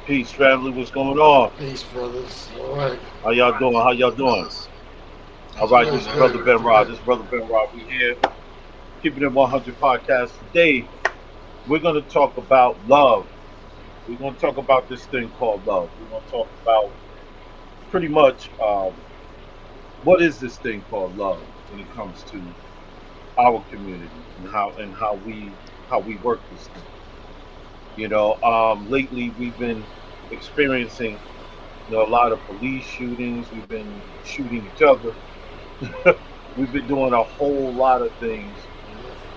Peace, family. What's going on? Peace, brothers. All right. How y'all doing? How y'all doing? Fellas, All how's it right, going, this is Good, man? Brother good, Ben Rod. good. This is Brother Ben Rod. We here, keeping it 100 podcast. Today, we're going to talk about love. We're going to talk about this thing called love. We're going to talk about pretty much what is this thing called love when it comes to our community and how we work this thing. Lately we've been experiencing a lot of police shootings. We've been shooting each other. We've been doing a whole lot of things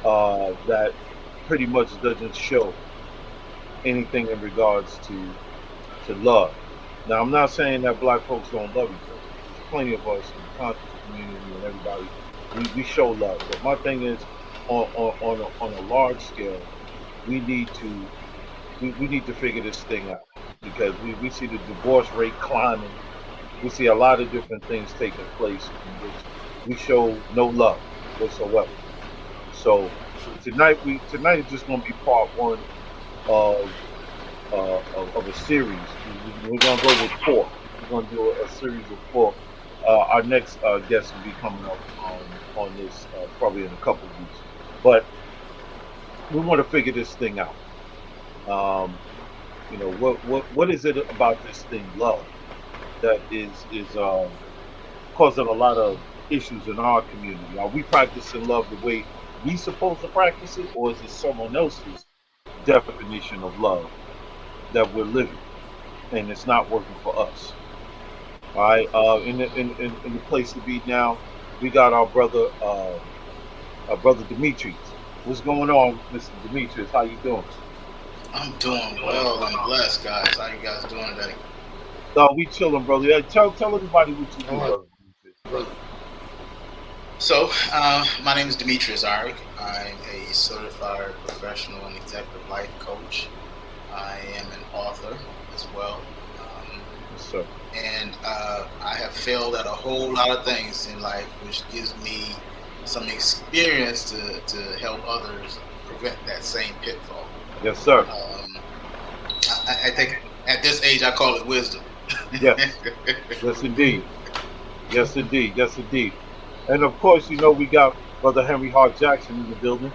that pretty much doesn't show anything in regards to love. Now, I'm not saying that black folks don't love each other. There's plenty of us in the conscious community and everybody. We show love, but my thing is on a large scale, we need to we need to figure this thing out because we see the divorce rate climbing. We see a lot of different things taking place in which we show no love whatsoever. So tonight is just going to be part one of of a series. We're going to go with four. We're going to do a series of four. Our next guest will be coming up on this probably in a couple of weeks, but we want to figure this thing out. Um, what is it about this thing, love, that is causing a lot of issues in our community? Are we practicing love the way we supposed to practice it, or is it someone else's definition of love that we're living and it's not working for us? All right. In the place to be now, we got our brother Demetrius. What's going on, Mr. Demetrius? How you doing? I'm doing well. I'm blessed, guys. How you guys doing today? We chilling, brother. Yeah, tell everybody what you All do, right, brother Demetrius. brother. So, my name is Demetrius Arik. I'm a certified professional and executive life coach. I am an author as well. Yes, sir. And I have failed at a whole lot of things in life, which gives me some experience to help others prevent that same pitfall. Yes, sir. Um, I think at this age, I call it wisdom. Yes. Yes, indeed. Yes, indeed. Yes, indeed. And of course, we got brother Henry Hart Jackson in the building.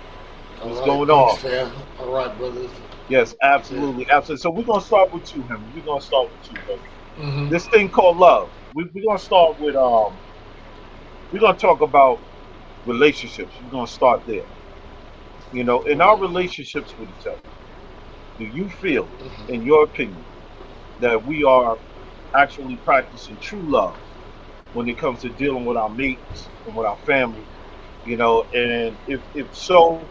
All What's right, going peace, on? fam. All right, brothers. Yes, Yeah. absolutely, absolutely. So we're gonna start with you, Henry. We're gonna start with you, brother. Mm-hmm. This thing called love. We're gonna start with we're gonna talk about relationships. We're gonna start there. In All our right. relationships with each other, do you feel, in Mm-hmm. your opinion, that we are actually practicing true love when it comes to dealing with our mates and with our family? And if so,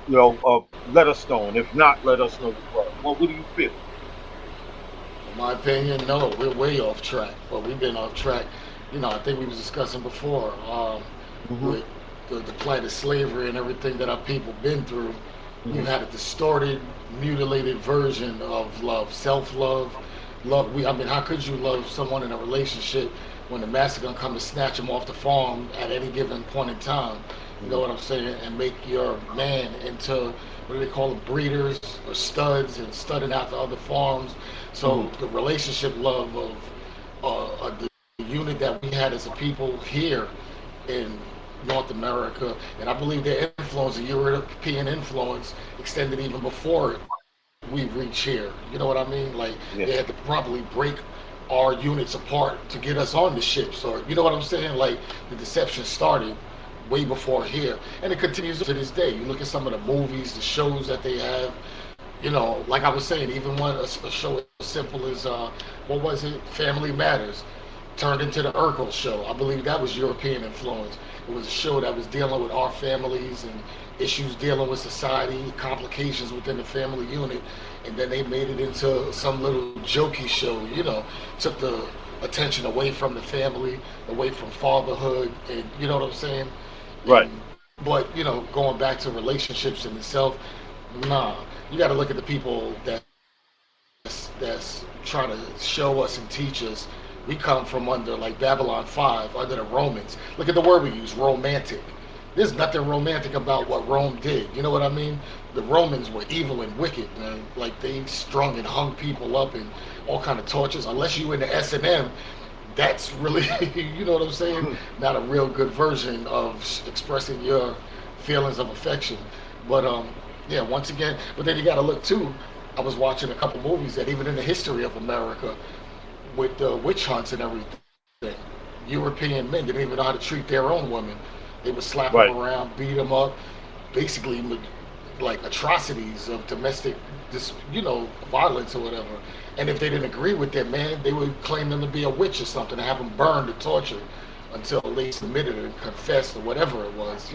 let us know. And if not, let us know as well. Well, what do you feel? In my opinion, no, we're way off track. But we've been off track. I think we was discussing before Hmm. with the plight of slavery and everything that our people been through. You Hmm. had a distorted, mutilated version of love, self-love, love. I mean, how could you love someone in a relationship when the master gonna come to snatch them off the farm at any given point in time? You know Hmm. what I'm saying? And make your man into what do they call them, breeders or studs, and studding out to other farms. Hmm. So the relationship love of the unit that we had as a people here in North America, and I believe their influence, the European influence, extended even before we reach here. You know what I mean? Like Yeah. they had to probably break our units apart to get us on the ships, or you know what I'm saying? Like the deception started way before here, and it continues to this day. You look at some of the movies, the shows that they have. Like I was saying, even when a show as simple as what was it, Family Matters, turned into the Urkel show. I believe that was European influence. It was a show that was dealing with our families and issues dealing with society, complications within the family unit, and then they made it into some little jokey show. Took the attention away from the family, away from fatherhood, and you know what I'm saying. Right. But going back to relationships in itself, nah. You got to look at the people that's trying to show us and teach us. We come from under like Babylon 5, under the Romans. Look at the word we use, romantic. There's nothing romantic about what Rome did. You know what I mean? The Romans were evil and wicked, man. Like they strung and hung people up and all kind of tortures. Unless you into S&M, that's really, you know what I'm saying? Not a real good version of expressing your feelings of affection. But yeah, once again, but then you got to look too. I was watching a couple movies that even in the history of America, with the witch hunts and everything, European men didn't even know how to treat their own women. They would slap them Right. around, beat them up, basically like atrocities of domestic, violence or whatever. And if they didn't agree with that man, they would claim them to be a witch or something, and have them burned or tortured until they submitted and confessed or whatever it was.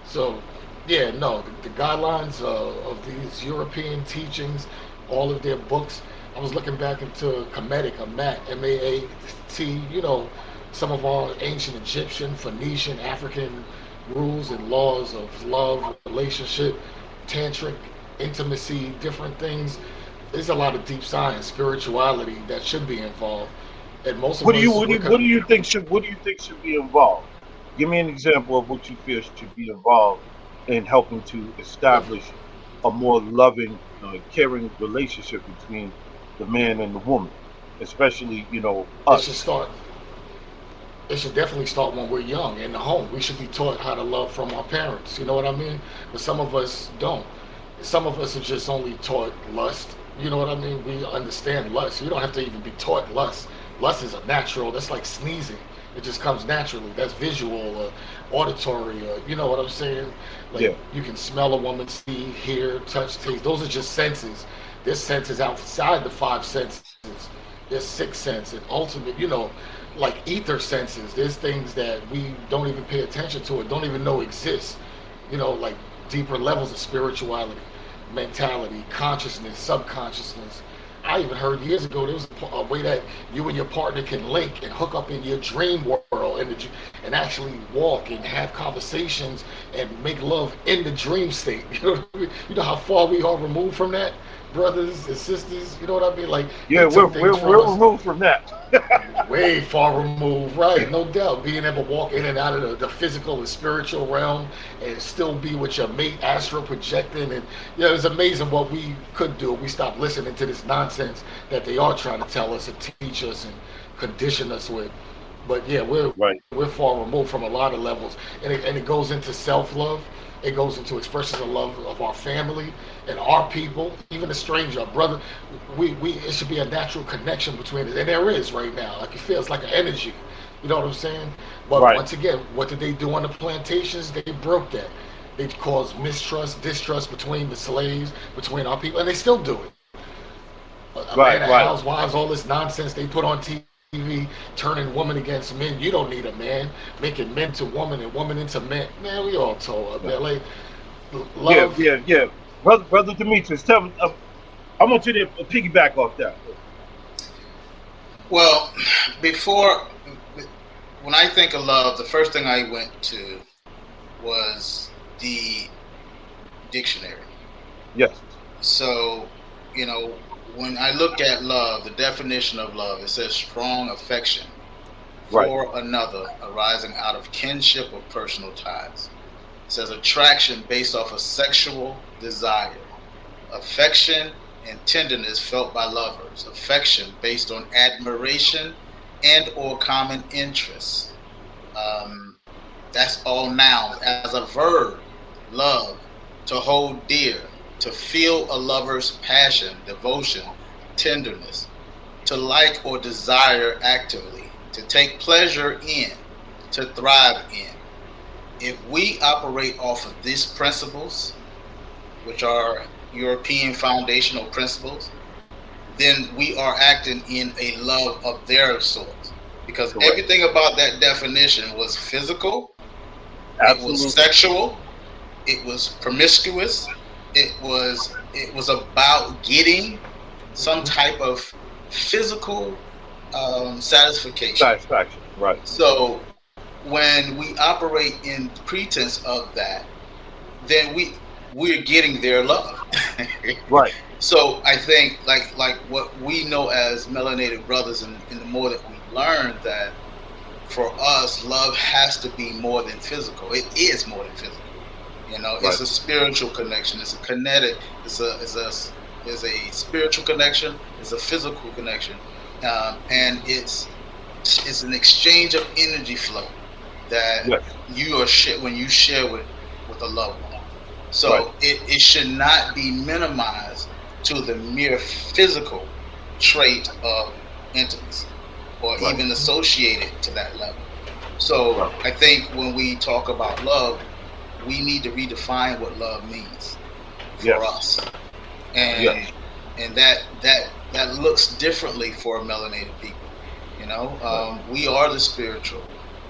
So yeah, no, the guidelines of these European teachings, all of their books. I was looking back into Kemetic, a Mat, M-A-A-T, some of our ancient Egyptian, Phoenician, African rules and laws of love, relationship, tantric, intimacy, different things. There's a lot of deep science, spirituality that should be involved. And most of What do you us, what do you, what do you think should be involved? Give me an example of what you feel should be involved in helping to establish a more loving, caring relationship between the man and the woman, especially it should us. start it should definitely start when we're young in the home. We should be taught how to love from our parents. You know what I mean? But some of us don't. Some of us are just only taught lust. You know what I mean? We understand lust. You don't have to even be taught lust. Lust is a natural. That's like sneezing. It just comes naturally. That's visual, auditory. You know what I'm saying? Like Yeah. you can smell a woman, see, hear, touch, taste. Those are just senses. There's senses outside the five senses. There's sixth sense and ultimate. Like ether senses. There's things that we don't even pay attention to or don't even know exist. Like deeper levels of spirituality, mentality, consciousness, subconsciousness. I even heard years ago there was a way that you and your partner can link and hook up in your dream world and actually walk and have conversations and make love in the dream state. You know what I mean? You know how far we are removed from that, brothers and sisters. You know what I mean? Like Yeah, they we're took we're things from we're us removed from that. way far removed, right? No doubt. Being able to walk in and out of the physical and spiritual realm and still be with your mate, astral projecting, and it's amazing what we could do if we stopped listening to this nonsense that they are trying to tell us and teach us and condition us with. But yeah, we're Right. far removed from a lot of levels, and it goes into self love. It goes into expressions of love of our family and our people, even a stranger, a brother. We it should be a natural connection between us, and there is right now. Like it feels like an energy. You know what I'm saying? But Right. once again, what did they do on the plantations? They broke that. They caused mistrust, distrust between the slaves, between our people, and they still do it. A man, Right. a Right. housewives, all this nonsense they put on TV, turning woman against men. You don't need a man, making men to woman and woman into men. Man, we all told man, like Yeah. love. Yeah. Yeah. Brother Demetrius, tell me. I want you to piggyback off that. Well, before when I think of love, the first thing I went to was the dictionary. Yes. So, you know, when I look at love, the definition of love, it says strong affection Right. for another arising out of kinship or personal ties. It says attraction based off of sexual desire, affection and tenderness felt by lovers, affection based on admiration and or common interests. Um, that's all nouns. As a verb, love, to hold dear, to feel a lover's passion, devotion, tenderness, to like or desire actively, to take pleasure in, to thrive in. If we operate off of these principles, which are European foundational principles, then we are acting in a love of their sort. Because Correct. everything about that definition was physical, it was Absolutely. sexual, it was promiscuous, it was about getting some Mhm. type of physical satisfaction. Satisfaction. Right. So when we operate in pretense of that, then we're getting their love. Right. So I think like what we know as melanated brothers, and the more that we learn that for us, love has to be more than physical. It is more than physical. You know, it's Right. a spiritual connection. It's a kinetic. It's a spiritual connection. It's a physical connection, and it's an exchange of energy flow that Yes. you are when you share with a loved one. Right. So it should not be minimized to the mere physical trait of intimacy or Right. even associated to that level. So Right. I think when we talk about love, we need to redefine what love means for Yes. us, and Yes. that looks differently for melanated people. You know, Right. we are the spiritual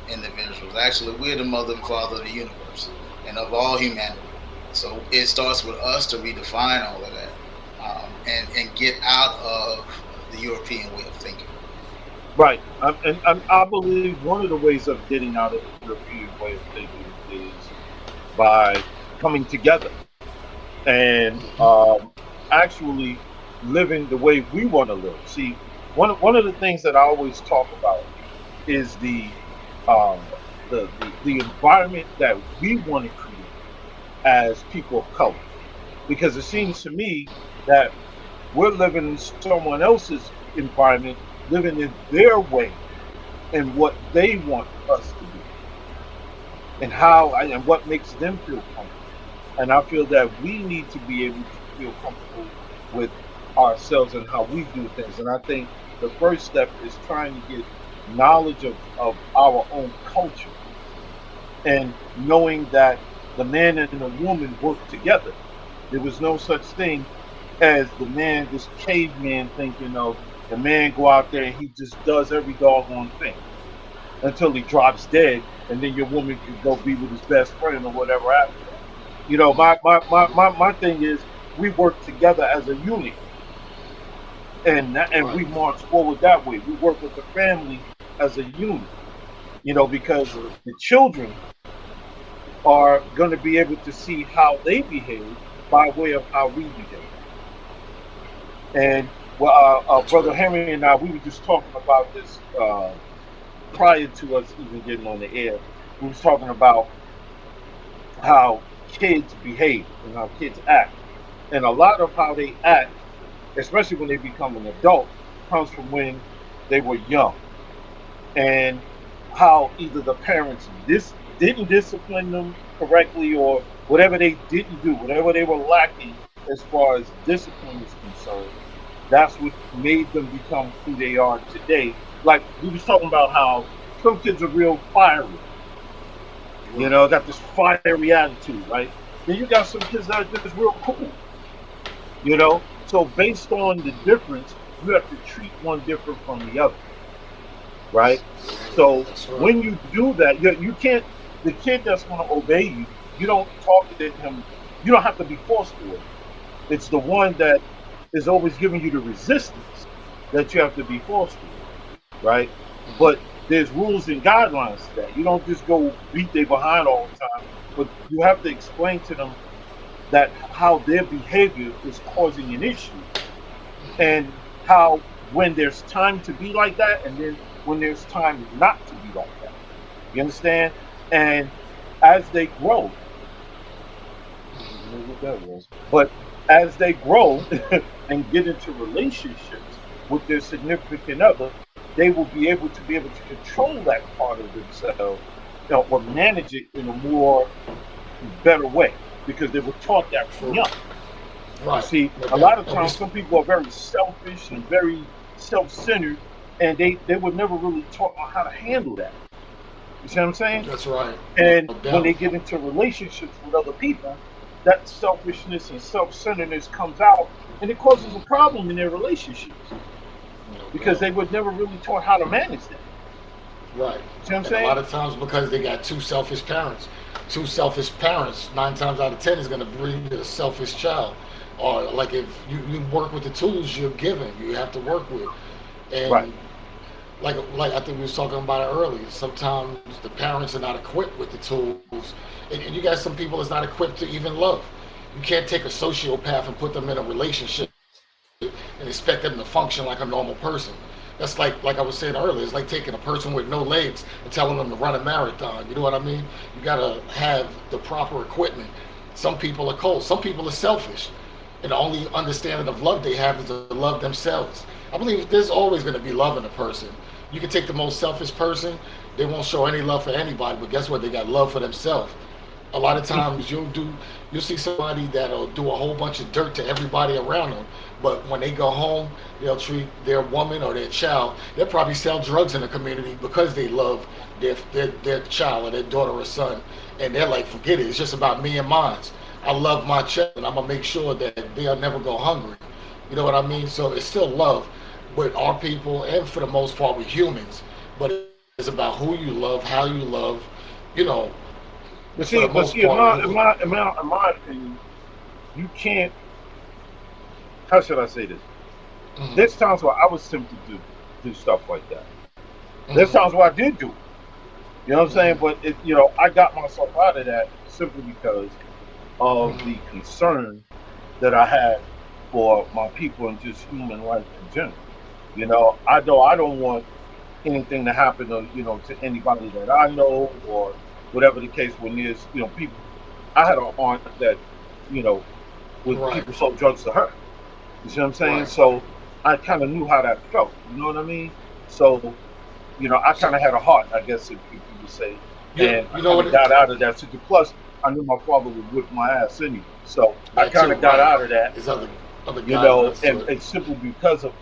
individuals. Actually, we're the mother and father of the universe and of all humanity. So it starts with us to redefine all of that, and get out of the European way of thinking. Right. And I believe one of the ways of getting out of the European way of thinking is by coming together and actually living the way we want to live. See, one of the things that I always talk about is uh, the environment that we want to create as people of color, because it seems to me that we're living in someone else's environment, living in their way and what they want us to be, and and what makes them feel comfortable. And I feel that we need to be able to feel comfortable with ourselves and how we do things. And I think the first step is trying to get knowledge of our own culture and knowing that the man and the woman work together. There was no such thing as this caveman thinking of the man go out there and he just does every doggone thing until he drops dead, and then your woman could go be with his best friend or whatever after that. You know, my thing is we work together as a unit, and Right. we march forward that way. We work with the family as a unit, you know, because True. the children are going to be able to see how they behave by way of how we behave. And well, That's brother real. Henry and I, we were just talking about this prior to us even getting on the air. We was talking about how kids behave and how kids act. And a lot of how they act, especially when they become an adult, comes from when they were young. And how either the parents didn't discipline them correctly or whatever they didn't do, whatever they were lacking as far as discipline is concerned, that's what made them become who they are today. Like we was talking about how some kids are real fiery, you Right. know, got this fiery attitude, right? Then you got some kids that are just real cool, you know. So based on the difference, you have to treat one different from the other, right? So That's right. when you do that, you can't. The kid that's going to obey you, you don't talk to him. You don't have to be forced to it. It's the one that is always giving you the resistance that you have to be forced with, right? But there's rules and guidelines to that. You don't just go beat their behind all the time, but you have to explain to them that how their behavior is causing an issue and how when there's time to be like that and then when there's time not to be like that. You understand? And as they grow, I don't know what that was, but as they grow and get into relationships with their significant other, they will be able to control that part of themselves, you know, or manage it in a more better way because they were taught that from True. young. You Right. see, No a doubt. lot of And we. times some people are very selfish and very self-centered, and they were never really taught on how to handle that. You see what I'm saying? That's right. No And doubt. when they get into relationships with other people, that selfishness and self-centeredness comes out, and it causes a problem in their relationships No because doubt. they were never really taught how to manage that. Right. You see what I'm And a lot saying? of times because they got two selfish parents. Two selfish parents, 9 times out of 10 is going to breed a selfish child. Or like if you work with the tools you're given, you have to work with. Right. And like I think we was talking about it earlier. Sometimes the parents are not equipped with the tools, and you got some people that's not equipped to even love. You can't take a sociopath and put them in a relationship and expect them to function like a normal person. That's like I was saying earlier. It's like taking a person with no legs and telling them to run a marathon. You know what I mean? You gotta have the proper equipment. Some people are cold. Some people are selfish, and the only understanding of love they have is to love themselves. I believe there's always going to be love in a person. You can take the most selfish person; they won't show any love for anybody. But guess what? They got love for themselves. A lot of times you'll see somebody that'll do a whole bunch of dirt to everybody around them, but when they go home, they'll treat their woman or their child. They'll probably sell drugs in the community because they love their child or their daughter or son, and they're like, forget it. It's just about me and mine. I love my child, and I'm gonna make sure that they'll never go hungry. You know what I mean? So it's still love with our people, and for the most part, with humans. But it's about who you love, how you love. You know, for the most But part, see, in my opinion, you can't. How should I say this? mhm, There's times where I was tempted to do stuff like that. There's mhm, times where I did do it. You know what I'm saying? mhm, But I got myself out of that simply because of mhm. the concern that I had for my people and just human life in general. I don't want anything to happen to anybody that I know or whatever the case when there's people. I had an aunt that you know was Right, people sold drugs to her. You see what I'm saying? right. So I kind of knew how that felt. You know what I mean? So I So kind of had a heart, I guess, if you would say, and I you know kind what? of got out of that situation. Plus, I knew my father would whip my ass anyway, so I That too, kind of got right? out of that, There's other guidelines to and, it. and simply because of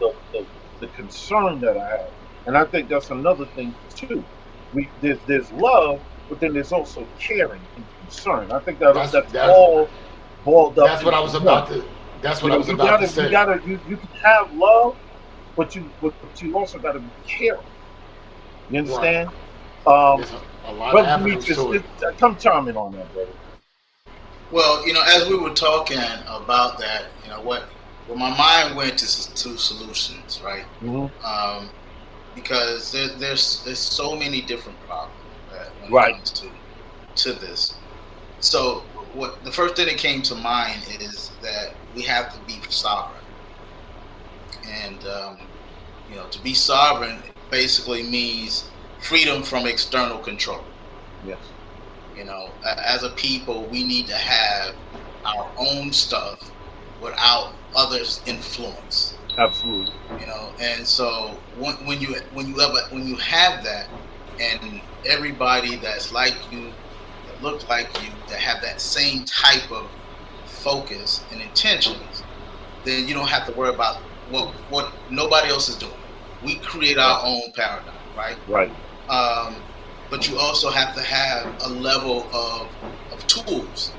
the concern that I had. And I think that's another thing too. There's love, but then there's also caring and concern. I think that That's that's that's all boiled up that's what I into was one. about to. That's what I was You about to gotta you say. gotta you can have love, but you also gotta be caring. You Right. understand? Um, There's a lot of Brother avenues Demetrius, to it. come chime in on that, brother. Well, as we were talking about that, what my mind went to solutions, right? Hmm. Um, because there's so many different problems that when it Right, comes to this. So what the first thing that came to mind is that we have to be sovereign, and to be sovereign basically means freedom from external control. yes, As a people, we need to have our own stuff without others' influence. absolutely. And so when you have that, and everybody that's like you, that look like you, that have that same type of focus and intentions, then you don't have to worry about what nobody else is doing. We create Right, our own paradigm, right? right, um, but you also have to have a level of tools,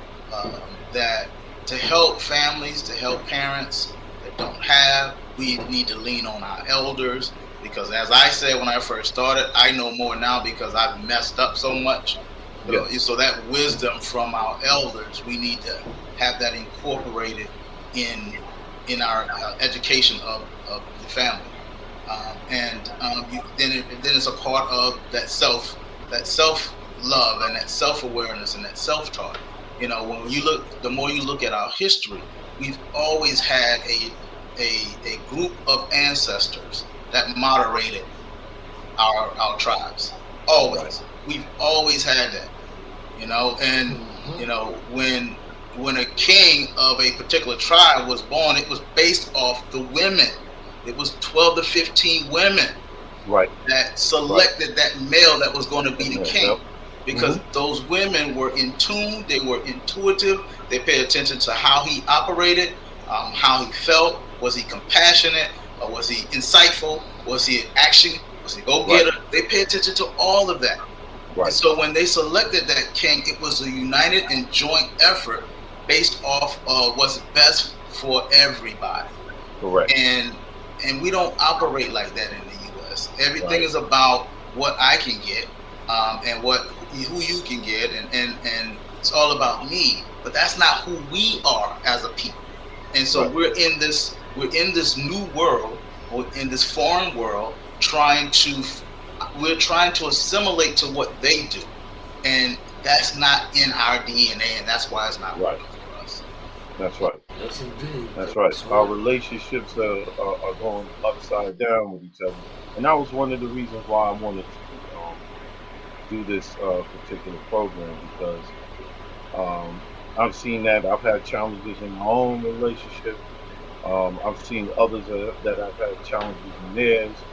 that to help families, to help parents that don't have. We need to lean on our elders, because, as I said when I first started, I know more now because I've messed up so much. yes, So that wisdom from our elders, we need to have that incorporated in our education of the family. And then it's a part of that self love and that self awareness and that self talk. When you look, the more you look at our history, we've always had a group of ancestors that moderated our tribes. right, Always, we've always had that. And Hmm. when a king of a particular tribe was born, it was based off the women. It was 12 to 15 women right, that right. selected that male that was going to be the Yep. king, Hmm. because those women were in tune, they were intuitive, they paid attention to how he operated, how he felt. Was he compassionate? Or was he insightful? Was he action? Was he go Right, getter? They pay attention to all of that. And right. so when they selected that king, it was a united and joint effort based off of what's best for everybody. Correct. And we don't operate like that in the U.S. Everything Right, is about what I can get, and who you can get, and it's all about me. But that's not who we are as a people. And so right, we're in this new world, or in this foreign world, we're trying to assimilate to what they do, and that's not in our DNA, and that's why it's not right. working for us. That's right. Yes, indeed. That's right. That's Our right. relationships are going upside down with each other, and that was one of the reasons why I wanted to do this particular program because I've seen that I've had challenges in my own relationship. I've seen others that have had challenges in theirs,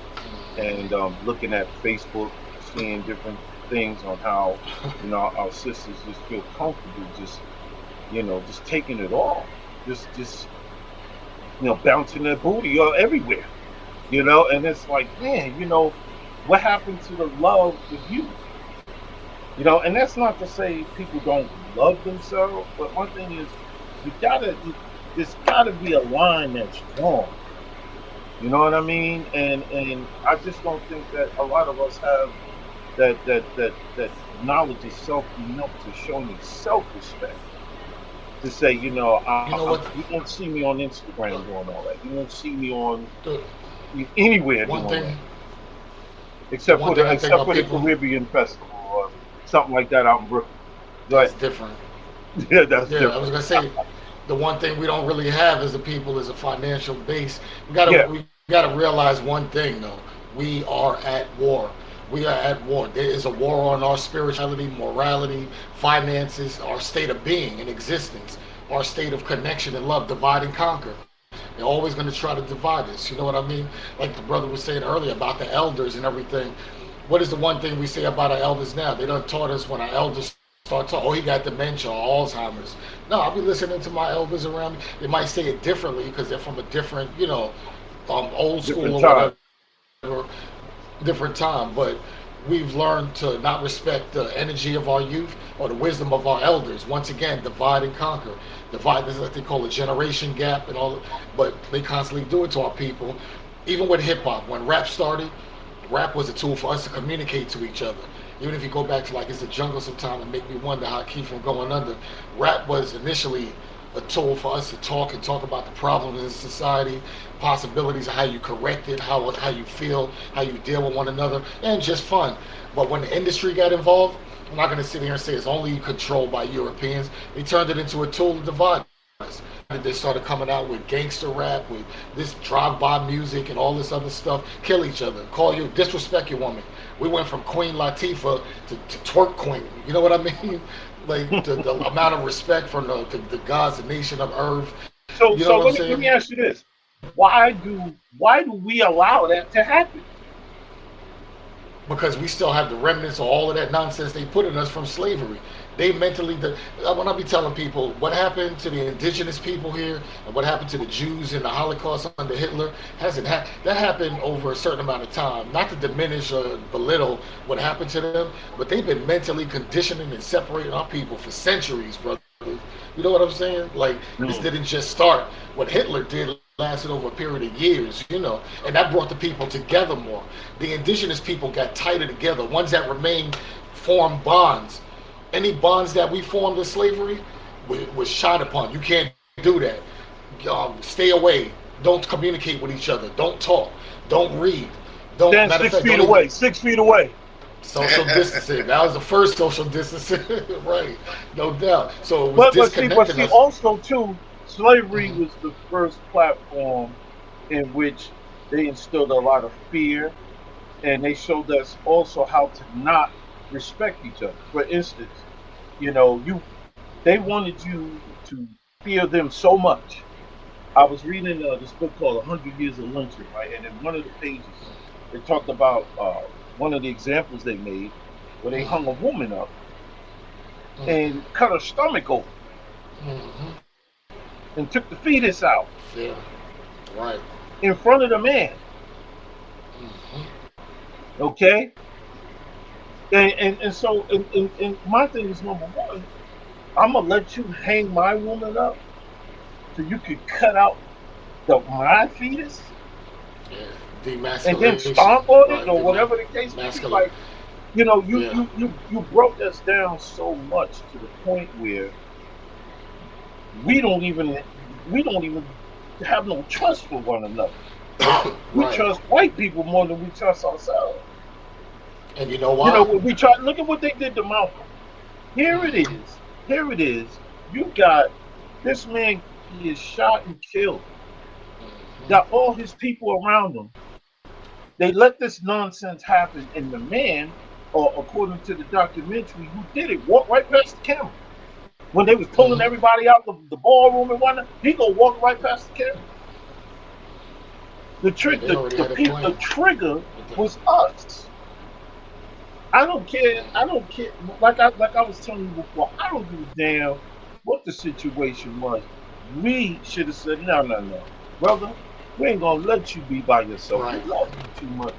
and looking at Facebook, seeing different things on how our sisters just feel comfortable, just just taking it all, just bouncing their booty everywhere, and it's like, man, what happened to the love with you? And that's not to say people don't love themselves, but my thing is, there's gotta be a line that's drawn. You know what I mean? And I just don't think that a lot of us have that knowledge of self enough to show any self respect to say, You know what? you won't see me on Instagram doing all that. You won't see me on The anywhere one doing thing, that, the one thing I think except about for the people Caribbean Festival or something like that out in Brooklyn. Go that's ahead. different. Yeah, that's Yeah, I was different. gonna say the one thing we don't really have as a people is a financial base. Yeah, We gotta realize one thing though. We are at war. We are at war. There is a war on our spirituality, morality, finances, our state of being and existence, our state of connection and love. Divide and conquer. They're always going to try to divide us. You know what I mean? Like the brother was saying earlier about the elders and everything. What is the one thing we say about our elders now? They done taught us when our elders start talking, oh, he got dementia or Alzheimer's. No, I'll be listening to my elders around me. They might say it differently because they're from a different, old school different or time. whatever, different time. But we've learned to not respect the energy of our youth or the wisdom of our elders. Once again, divide and conquer. Divide, this is what they call a generation gap and all, but they constantly do it to our people. Even with hip hop, when rap started, rap was a tool for us to communicate to each other. Even if you go back to like it's a jungle sometime and make me wonder how it keep from going under. Rap was initially a tool for us to talk and talk about the problems in society, possibilities of how you correct it, how you feel, how you deal with one another, and just fun. But when the industry got involved, I'm not going to sit here and say it's only controlled by Europeans. They turned it into a tool to divide us. They started coming out with gangster rap, with this drive-by music and all this other stuff. Kill each other, call you, disrespect your woman. We went from Queen Latifah to twerk queen. You know what I mean? Like the amount of respect from the gods, the nation of Earth. You know what I'm So let saying? me ask you this: why do we allow that to happen? Because we still have the remnants of all of that nonsense they put in us from slavery. They mentally, when I be telling people what happened to the indigenous people here and what happened to the Jews in the Holocaust under Hitler, that happened over a certain amount of time. Not to diminish or belittle what happened to them, but they've been mentally conditioning and separating our people for centuries, brother. You know what I'm saying? Like this Mm. didn't just start. What Hitler did lasted over a period of years, and that brought the people together more. The indigenous people got tighter together. Ones that remained formed bonds. Any bonds that we formed in slavery was shot upon. You can't do that. Stay away. Don't communicate with each other. Don't talk. Don't read. Don't. Stand Matter of six fact, feet don't even away. 6 feet away. social distancing. That was the first social distancing, right? No doubt. So it was But disconnecting see, us. also too, slavery Mhm. was the first platform in which they instilled a lot of fear, and they showed us also how to not respect each other. For instance, they wanted you to fear them so much. I was reading this book called "100 Years of Lynching," right, and in one of the pages, they talked about one of the examples they made where they hung a woman up and cut her stomach open Mhm. and took the fetus out Yeah. Right. in front of the man. Mhm. Okay, and so and my thing is, number one, I'm gonna let you hang my woman up so you could cut out my fetus Yeah. and then Demasculation. stomp on Right. it or whatever the case may be. Masculine. Like, Yeah. you broke us down so much to the point where we don't even we don't even have no trust for one another. We Right. trust white people more than we trust ourselves. And you know why? We try. Look at what they did to Malcolm. Here it Mhm. is. Here it is. You got this man. he is shot and killed. Got Mhm. all his people around him. They let this nonsense happen, and the man, or according to the documentary, who did it, walked right past the camera. When they was pulling Mhm. everybody out the ballroom and whatnot, he go walk right past the camera. The Yeah, trick, they already the had it people, the planned. trigger With the, was us. I don't care. I mhm. don't care. Like I was telling you before, I don't give a damn what the situation was. We should have said, no, no, no, brother. We ain't gonna let you be by yourself. We Right. love you too much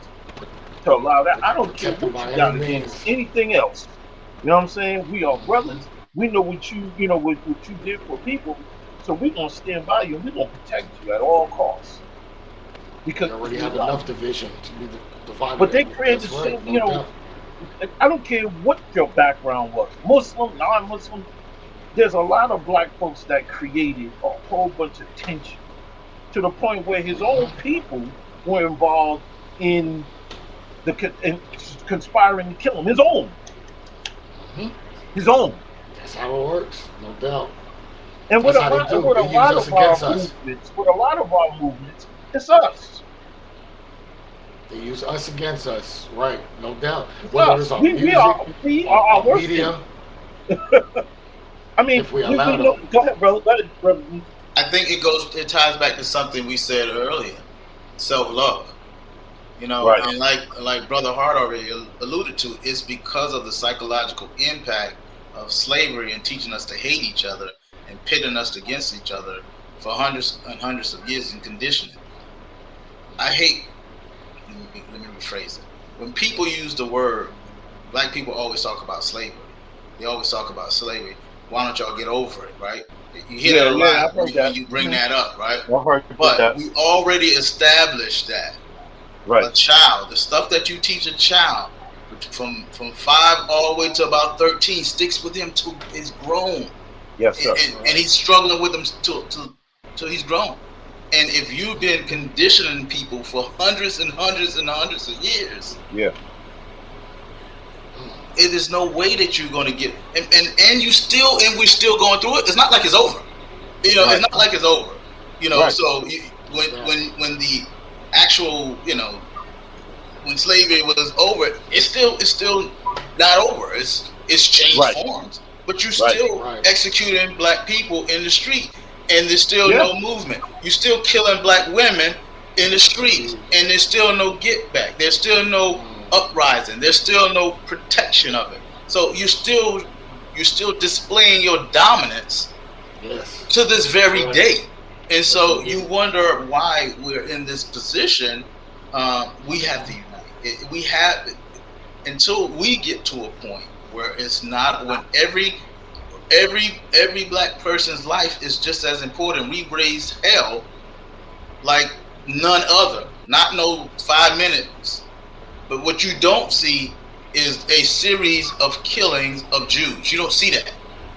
to allow that. I don't care Protect them what by you any got against means. anything else. You know what I'm saying? We are Mhm. brothers. We know what you know what you did for people. So we're gonna stand by you and we're gonna protect you at all costs We because already we have love enough you. division to be divided. But they created That's so right, no you know, doubt. I don't care what your background was, Muslim, non-Muslim. There's a lot of black folks that created a whole bunch of tension to the point where his Mhm. own people were involved in in conspiring to kill him. Mhm. His own. That's how it works, no doubt. And That's how they do. with They a use lot us of our against us. movements, it's us. They use us against us, right? No doubt. It's Whether it's us. our music, We are our our worst enemy. media, I mean, if we we allow know. them. Go ahead, brother. Go ahead, brother. I think it ties back to something we said earlier, self love. Right. And like Brother Hart already alluded to, it's because of the psychological impact of slavery and teaching us to hate each other and pitting us against each other for hundreds and hundreds of years in conditioning. I hate. Let me rephrase it. When people use the word, black people always talk about slavery. They always talk about slavery. Why don't y'all get over it, right? You hear that Yeah, a yeah. lot I've heard when that. you bring that up, right? I've heard that. But we already established that Right. a child, the stuff that you teach a child from 5 all the way to about 13 sticks with him till he's grown, Yes, sir. and he's struggling with them till he's grown. And if you've been conditioning people for hundreds and hundreds and hundreds of years, Yeah. it is no way that you're going to get and you still and we're still going through it. It's not like it's over. It's Right. not like it's over. Right. So That's that. when the actual when slavery was over, it's still not over. It's changed Right. forms, but you Right. still Right. executing black people in the street, and there's still Yeah. no movement. You still killing black women in the streets, Indeed. and there's still no get back. There's still no Mm. uprising. There's still no protection of it. So you're still displaying your dominance Yes. to this That's very right. day. And Yes, so you indeed. wonder why we're in this position. We have to unite. We have until we get to a point where it's not when every black person's life is just as important. We raised hell like none other. Not no 5 minutes, but what you don't see is a series of killings of Jews. You don't see that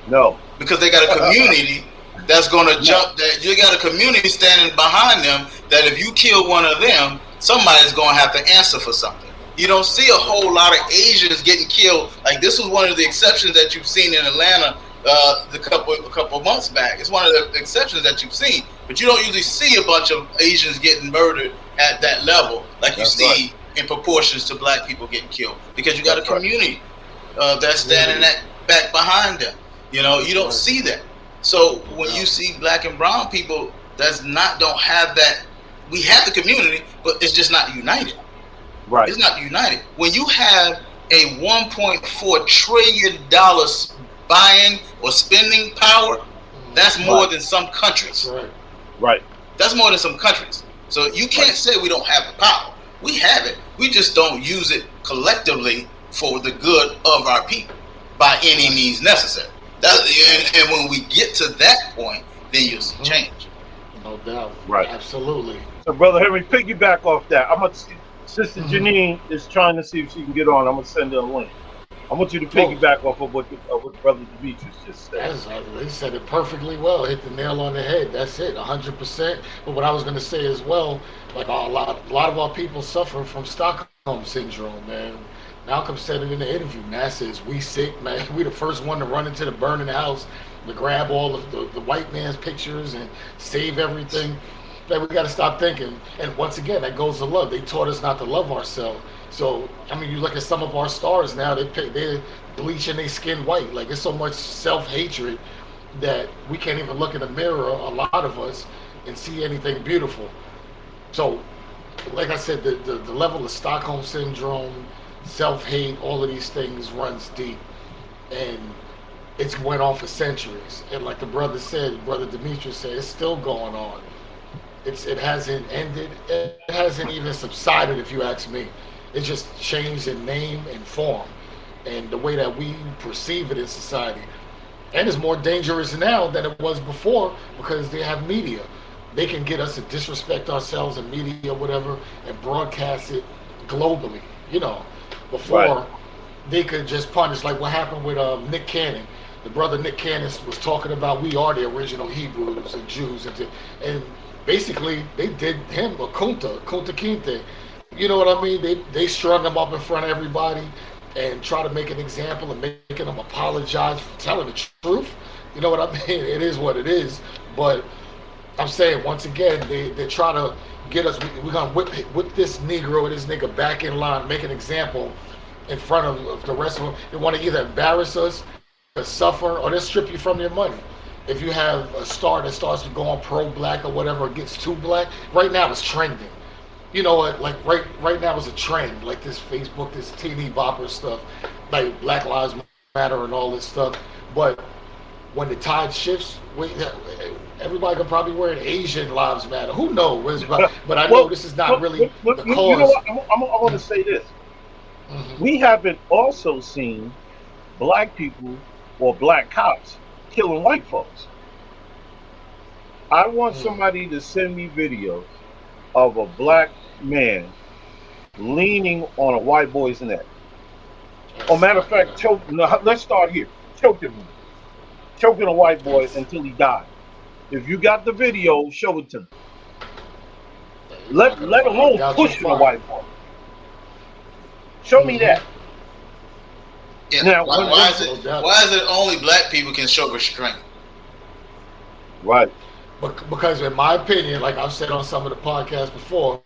No. because they got a community that's going to No. jump. That you got a community standing behind them. That if you kill one of them, somebody's going to have to answer for something. You don't see a whole lot of Asians getting killed. Like this was one of the exceptions that you've seen in Atlanta a couple of months back. It's one of the exceptions that you've seen, but you don't usually see a bunch of Asians getting murdered at that level like you That's right. see in proportions to black people getting killed because you got a That's right. community that's standing Community. that back behind them. You That's don't right. see that. So No when you doubt. see black and brown people that's not don't have that, we have the community, but it's just not united. Right. It's not united. When you have a $1.4 trillion buying or spending power, that's more Right. than some That's countries. right. Right. That's more than some countries. So you Right. can't say we don't have the power. We have it. We just don't use it collectively for the good of our people by any Right. means necessary. That, Right. and when we get to that point, then you'll see Hmm. change. No doubt. Right. Absolutely. So, brother Henry, piggyback off that. I'm gonna see, Sister Hmm. Janine is trying to see if she can get on. I'm gonna send her a link. I want you to Oh, piggyback off of what Brother Demetrius just said. that's he said it perfectly well. Hit the nail on the head. That's it, 100%. But what I was going to say as well, like a lot of our people suffer from Stockholm syndrome, man. Malcolm said it in the interview. NASA is we sick, man. We the first one to run into the burning house to grab all of the white man's pictures and save everything. Like we got to stop thinking. And once again, that goes to love. They taught us not to love ourselves. So I mean, you look at some of our stars now. They're bleaching their skin white. Like it's so much self hatred that we can't even look in the mirror. A lot of us and see anything beautiful. So like I said, the level of Stockholm syndrome, self hate, all of these things runs deep, and it's went on for centuries. And like the brother said, brother Demetrius said, it's still going on. It hasn't ended. It hasn't even subsided, if you ask me. It's just changed in name and form, and the way that we perceive it in society. And it's more dangerous now than it was before because they have media. They can get us to disrespect ourselves in media, whatever, and broadcast it globally. You know, Right. before they could just punish, like what happened with Nick Cannon. The brother Nick Cannon was talking about we are the original Hebrews and Jews, and basically they did him a kunta kinte. You know what I mean? They strung him up in front of everybody and try to make an example and making him apologize for telling the truth. You know what I mean? It is what it is, but I'm saying once again, they try to get us. We're gonna whip this Negro or this nigga back in line, make an example in front of the rest of them. They want to either embarrass us, suffer, or they strip you from your money. If you have a star that starts to go on pro-black or whatever, it gets too black. Right now, it's trending. You know what? Like right now, it's a trend. Like this Facebook, this TV bopper stuff, like Black Lives Matter and all this stuff. But when the tide shifts, everybody could probably wear an Asian Lives Matter. Who knows? But I know Well, this is not really the you know cause. what? I want to say this. Hmm. We haven't also seen black people or black cops killing white folks. I want somebody to send me videos of a black man leaning on a white boy's neck. Or That's matter of not fact, good. choke. No, let's start here. Choking him, choking a white boy That's until he died. If you got the video, show it to me. you're not gonna Let find. I alone doubt you'll pushing a find. white boy. Show me Mm-hmm. that. Yeah. Now, Why is it? No doubt. Why is it only black people can show restraint? right, Because in my opinion, like I've said on some of the podcasts before,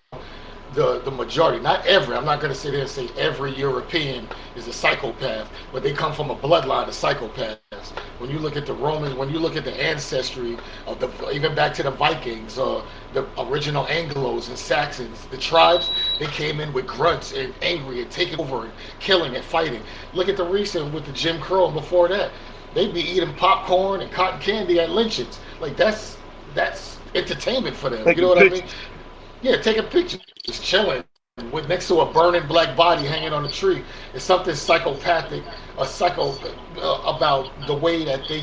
the majority, not every, I'm not going to sit here and say every European is a psychopath, but they come from a bloodline of psychopaths. When you look at the Romans, when you look at the ancestry of the, even back to the Vikings, the original Anglos and Saxons, the tribes, they came in with grunts and angry and taking over and killing and fighting. Look at the recent with the Jim Crow and before that. They'd be eating popcorn and cotton candy at lynchings. Like that's entertainment for them. You know taking what I mean? pictures. Yeah, taking pictures, chilling with next to a burning black body hanging on a tree. It's something psychopathic, a psycho about the way that they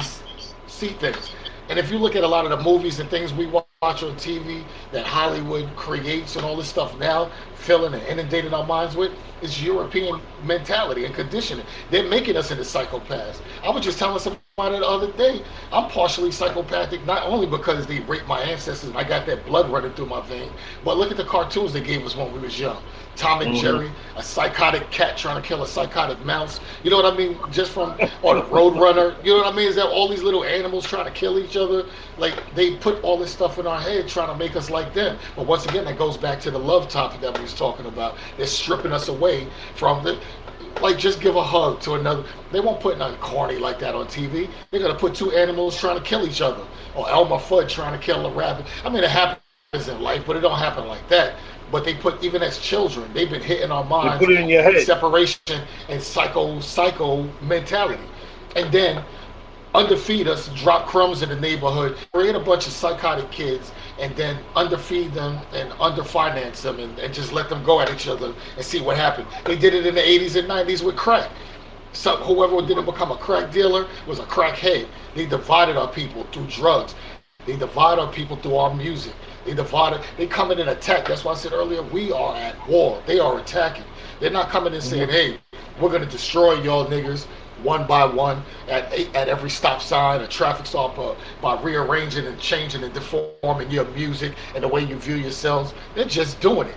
see things. And if you look at a lot of the movies and things we watch on TV that Hollywood creates and all this stuff now, filling and inundating our minds with, is European mentality and conditioning. They're making us into psychopaths. I was just telling somebody the other day, I'm partially psychopathic, not only because they raped my ancestors and I got that blood running through my vein, but look at the cartoons they gave us when we was young. Tom and Hmm. Jerry, a psychotic cat trying to kill a psychotic mouse. You know what I mean? Just from, or the Roadrunner. You know what I mean? Is that all these little animals trying to kill each other? Like they put all this stuff in our head trying to make us like them. But once again, that goes back to the love topic that we was talking about. They're stripping us away from the, like just give a hug to another. They won't put nothing corny like that on TV. They're gonna put two animals trying to kill each other, or Elmer Fudd trying to kill a rabbit. I mean, it happens in life, but it don't happen like that. But they put even as children, they've been hitting our They minds put it in your with head. separation and psycho mentality, and then underfeed us, drop crumbs in the neighborhood, create a bunch of psychotic kids, and then underfeed them and underfinance them and just let them go at each other and see what happened. They did it in the 80s and 90s with crack. So whoever didn't become a crack dealer was a crackhead. They divided our people through drugs. They divide our people through our music. They come in and attack. That's why I said earlier, we are at war. They are attacking. They're not coming and saying, Hmm. hey, we're gonna destroy y'all niggas one by one at every stop sign, a traffic stop, by rearranging and changing and deforming your music and the way you view yourselves. They're just doing it.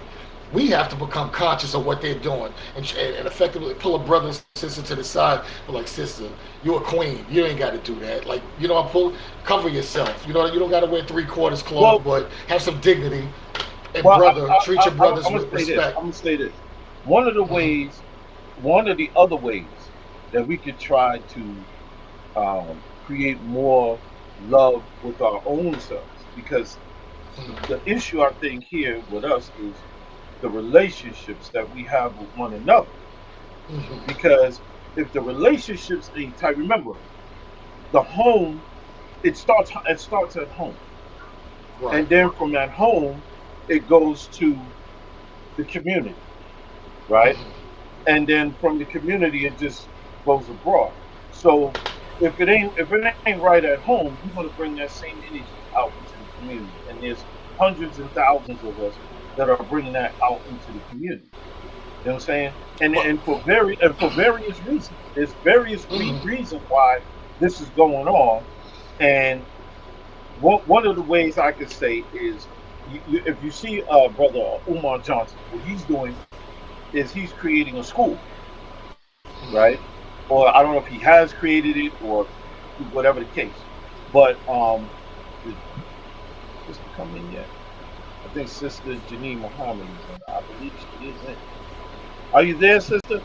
We have to become conscious of what they're doing and effectively pull a brother and sister to the side. But like, sister, you're a queen. You ain't got to do that. Like, I cover yourself. You don't got to wear 3/4 cloth, Well, but have some dignity. And well, brother, treat your I'm brothers gonna with say this. respect. I'm gonna say this. One of the Hmm. ways, one of the other ways that we could try to create more love with our own selves, because the issue I think here with us is the relationships that we have with one another. Hmm. Because if the relationships ain't tight, remember the home, it starts at home, Right. and then from that home it goes to the community, right? Hmm. And then from the community it just goes abroad. So if it ain't right at home, you're going to bring that same energy out into the community, and there's hundreds and thousands of us that are bringing that out into the community. You know what I'm saying? And But and for various reasons. There's various hmm. reasons why this is going on. And one of the ways I could say is, if you see brother Umar Johnson, what he's doing is he's creating a school, right? Or I don't know if he has created it or whatever the case. But did sister come in yet? I think Sister Janine Muhammad is in. I believe she is in. Are you there, Sister?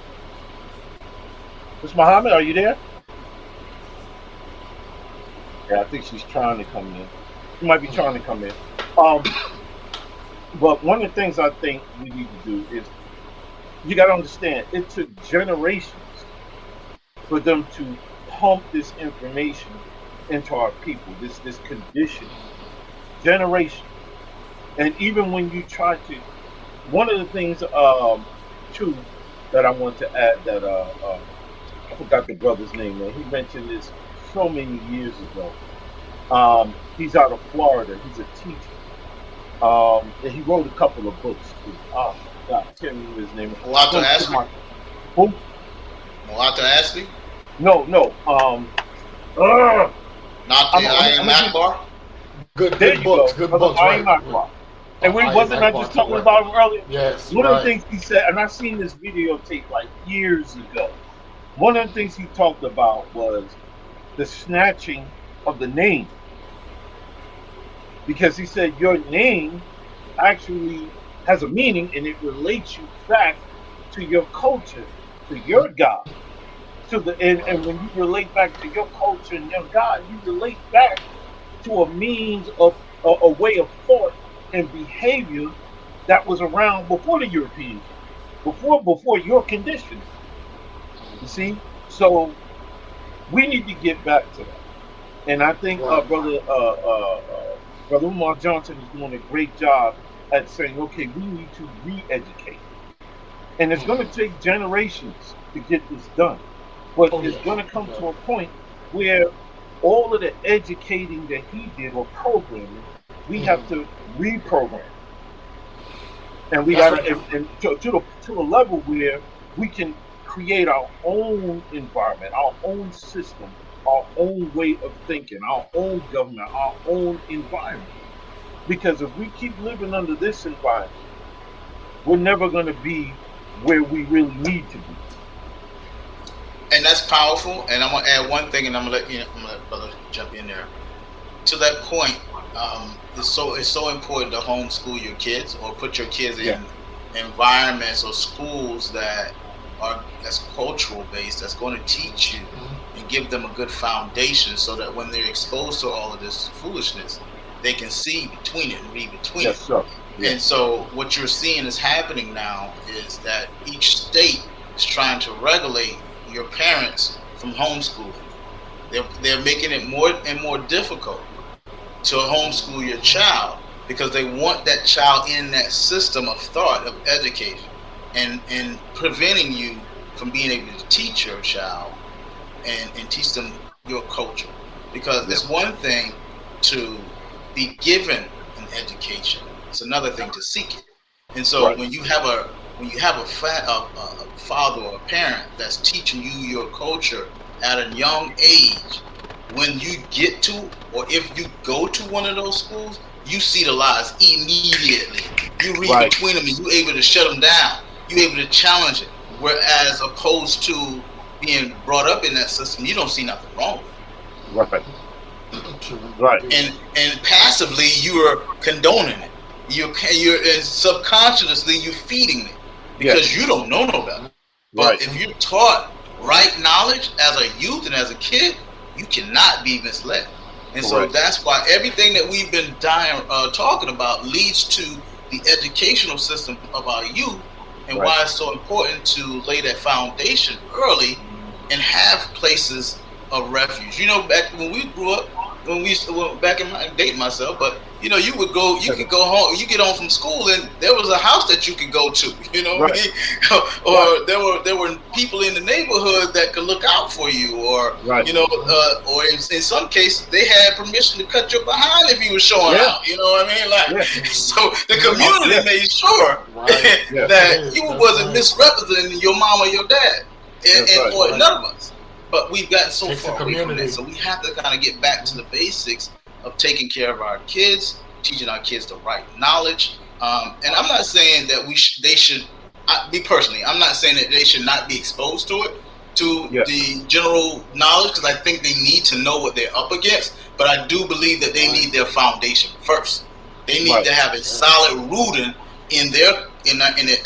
Miss Muhammad, are you there? Yeah, I think she's trying to come in. She might be trying to come in. Um, but one of the things I think we need to do is, you got to understand, it took generations for them to pump this information into our people, this conditioning, generations. And even when you try to, one of the things too that I want to add, that I forgot the brother's name, man. He mentioned this so many years ago. He's out of Florida. He's a teacher. And he wrote a couple of books too. Oh my God, I can't remember his name. It's Muata gonna skip Ashley? my who? Muata Ashley? No, no. Uh, Not I'm, the I'm, I I'm am gonna give. Akbar? There Good you books, go, good brother books, right? Iron Akbar. And we I am wasn't I Akbar just too, talking right? about him earlier. Yes, One of the right. things he said, and I seen this videotape like years ago. One of the things he talked about was the snatching of the name, because he said your name actually has a meaning and it relates you back to your culture, to your God, to the and Right. when you relate back to your culture and your God, you relate back to a means of a way of thought and behavior that was around before the European came, before your conditioning. You see, so we need to get back to that. And I think Right. brother Umar Johnson is doing a great job at saying, okay, we need to re-educate, and it's going to Hmm. take generations to get this done, but Oh it's yeah. going to come Yeah. to a point where all of the educating that he did or programming, we have Hmm. to reprogram, and we That's got what. to and to a level where we can create our own environment, our own system, our own way of thinking, our own government, our own environment. Because if we keep living under this environment, we're never going to be where we really need to be. And that's powerful. And I'm gonna add one thing, and I'm gonna let brother jump in there. To that point, it's so important to homeschool your kids or put your kids Yeah, in environments or schools that's cultural based, that's going to teach you Hmm. and give them a good foundation, so that when they're exposed to all of this foolishness, they can see between it and read between it. yes, sir. And Yes, so what you're seeing is happening now is that each state is trying to regulate your parents from homeschooling. They're making it more and more difficult to homeschool your child, because they want that child in that system of thought of education, and preventing you from being able to teach your child and teach them your culture. Because yes, it's one thing to be given an education, it's another thing to seek it. And so right. when you have a father or a parent that's teaching you your culture at a young age, when you get to, or if you go to one of those schools, you see the lies immediately. You read Right. between them and you able to shut them down. You able to challenge it. Whereas opposed to being brought up in that system, you don't see nothing wrong with it. Right. True, Right. indeed. And passively you are condoning it. You're and subconsciously you're feeding it Yes. because you don't know no better. But Right. if you're taught right knowledge as a youth and as a kid, you cannot be misled. And so Correct. that's why everything that we've been talking about leads to the educational system of our youth, and Right. why it's so important to lay that foundation early and have places of refuge. You know, back when we grew up, when we well, back in my dating myself, but you could go home, you get home from school, and there was a house that you could go to. You know what I Right. mean? Right. Or there were people in the neighborhood that could look out for you, or Right. or in some cases they had permission to cut you behind if you were showing Yeah. out. You know what I mean? Like, Yeah. so the Yeah. community made sure Right. Yeah. It that is. you That's wasn't right. misrepresenting your mom or your dad, That's right. or Right. none of us. But we've gotten so Takes a far away from that, community. so we have to kind of get back to the basics of taking care of our kids, teaching our kids the right knowledge. And I'm not saying that they should. Me personally, I'm not saying that they should not be exposed to it, to Yeah. the general knowledge, because I think they need to know what they're up against. But I do believe that they need their foundation first. They need Right. to have a solid rooting in their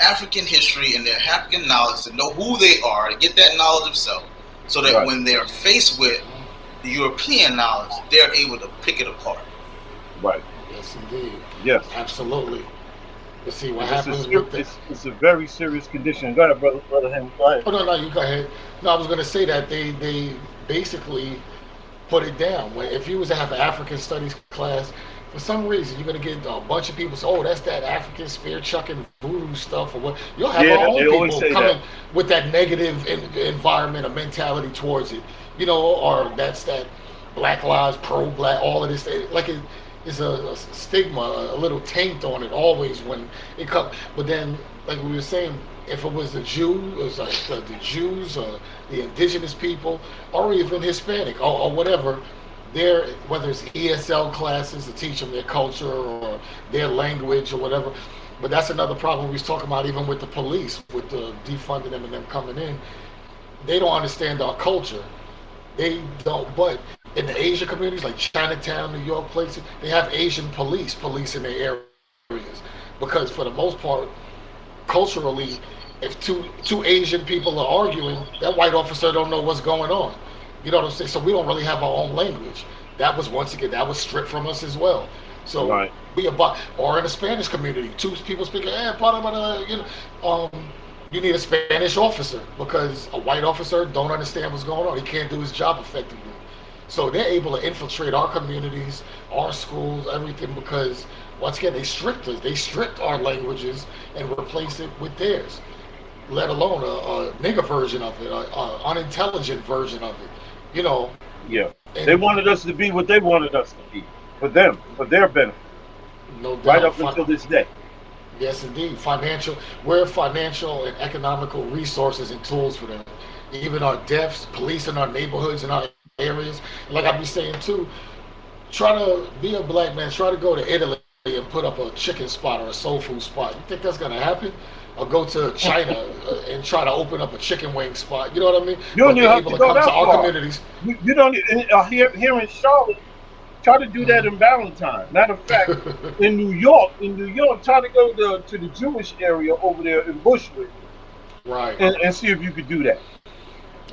African history and their African knowledge, to know who they are, to get that knowledge of self, so that Right. when they're faced with the European knowledge, they're able to pick it apart. Right. Yes, indeed. Yes. Absolutely. You see what It's a happens with the. it's a very serious condition. Go ahead, brother Henry. Go ahead. Oh no, no, you go ahead. No, I was going to say that they basically put it down. If you was to have an African studies class, for some reason you're gonna get a bunch of people say, "Oh, that's that African spear chucking voodoo stuff," or what. You'll have our Yeah, own they always people say that. coming with that negative environment or mentality towards it, or that's that Black Lives, pro Black, all of this. Like it's a stigma, a little taint on it always when it comes. But then, like we were saying, if it was the Jew, it was like the Jews or the indigenous people, or even Hispanic or whatever. Their whether it's ESL classes to teach them their culture or their language or whatever. But that's another problem we was talking about even with the police, with the defunding them and them coming in. They don't understand our culture. They don't. But in the Asian communities like Chinatown, New York, places, they have Asian police in their areas because for the most part, culturally, if two Asian people are arguing, that white officer don't know what's going on. You know what I'm saying? So we don't really have our own language. That was once again that was stripped from us as well. So Right. we about or in the Spanish community, two people speaking, blah, blah, blah, you need a Spanish officer because a white officer don't understand what's going on. He can't do his job effectively. So they're able to infiltrate our communities, our schools, everything because once again they stripped us. They stripped our languages and replaced it with theirs. Let alone a nigger version of it, a unintelligent version of it. You know, Yeah. They and wanted us to be what they wanted us to be for them, for their benefit, no right doubt, up until this day. yes, indeed, we're financial and economical resources and tools for them. Even our deaths, police in our neighborhoods and our areas. Like I be saying too, try to be a black man, try to go to Italy and put up a chicken spot or a soul food spot. You think that's gonna happen? Or go to China and try to open up a chicken wing spot. You know what I mean? You don't But even they're have able to to go come to that our far. communities. You don't here in Charlotte. Try to do that Mhm. in Valentine. Matter of fact, in New York, try to go to the Jewish area over there in Bushwick Right. and see if you could do that.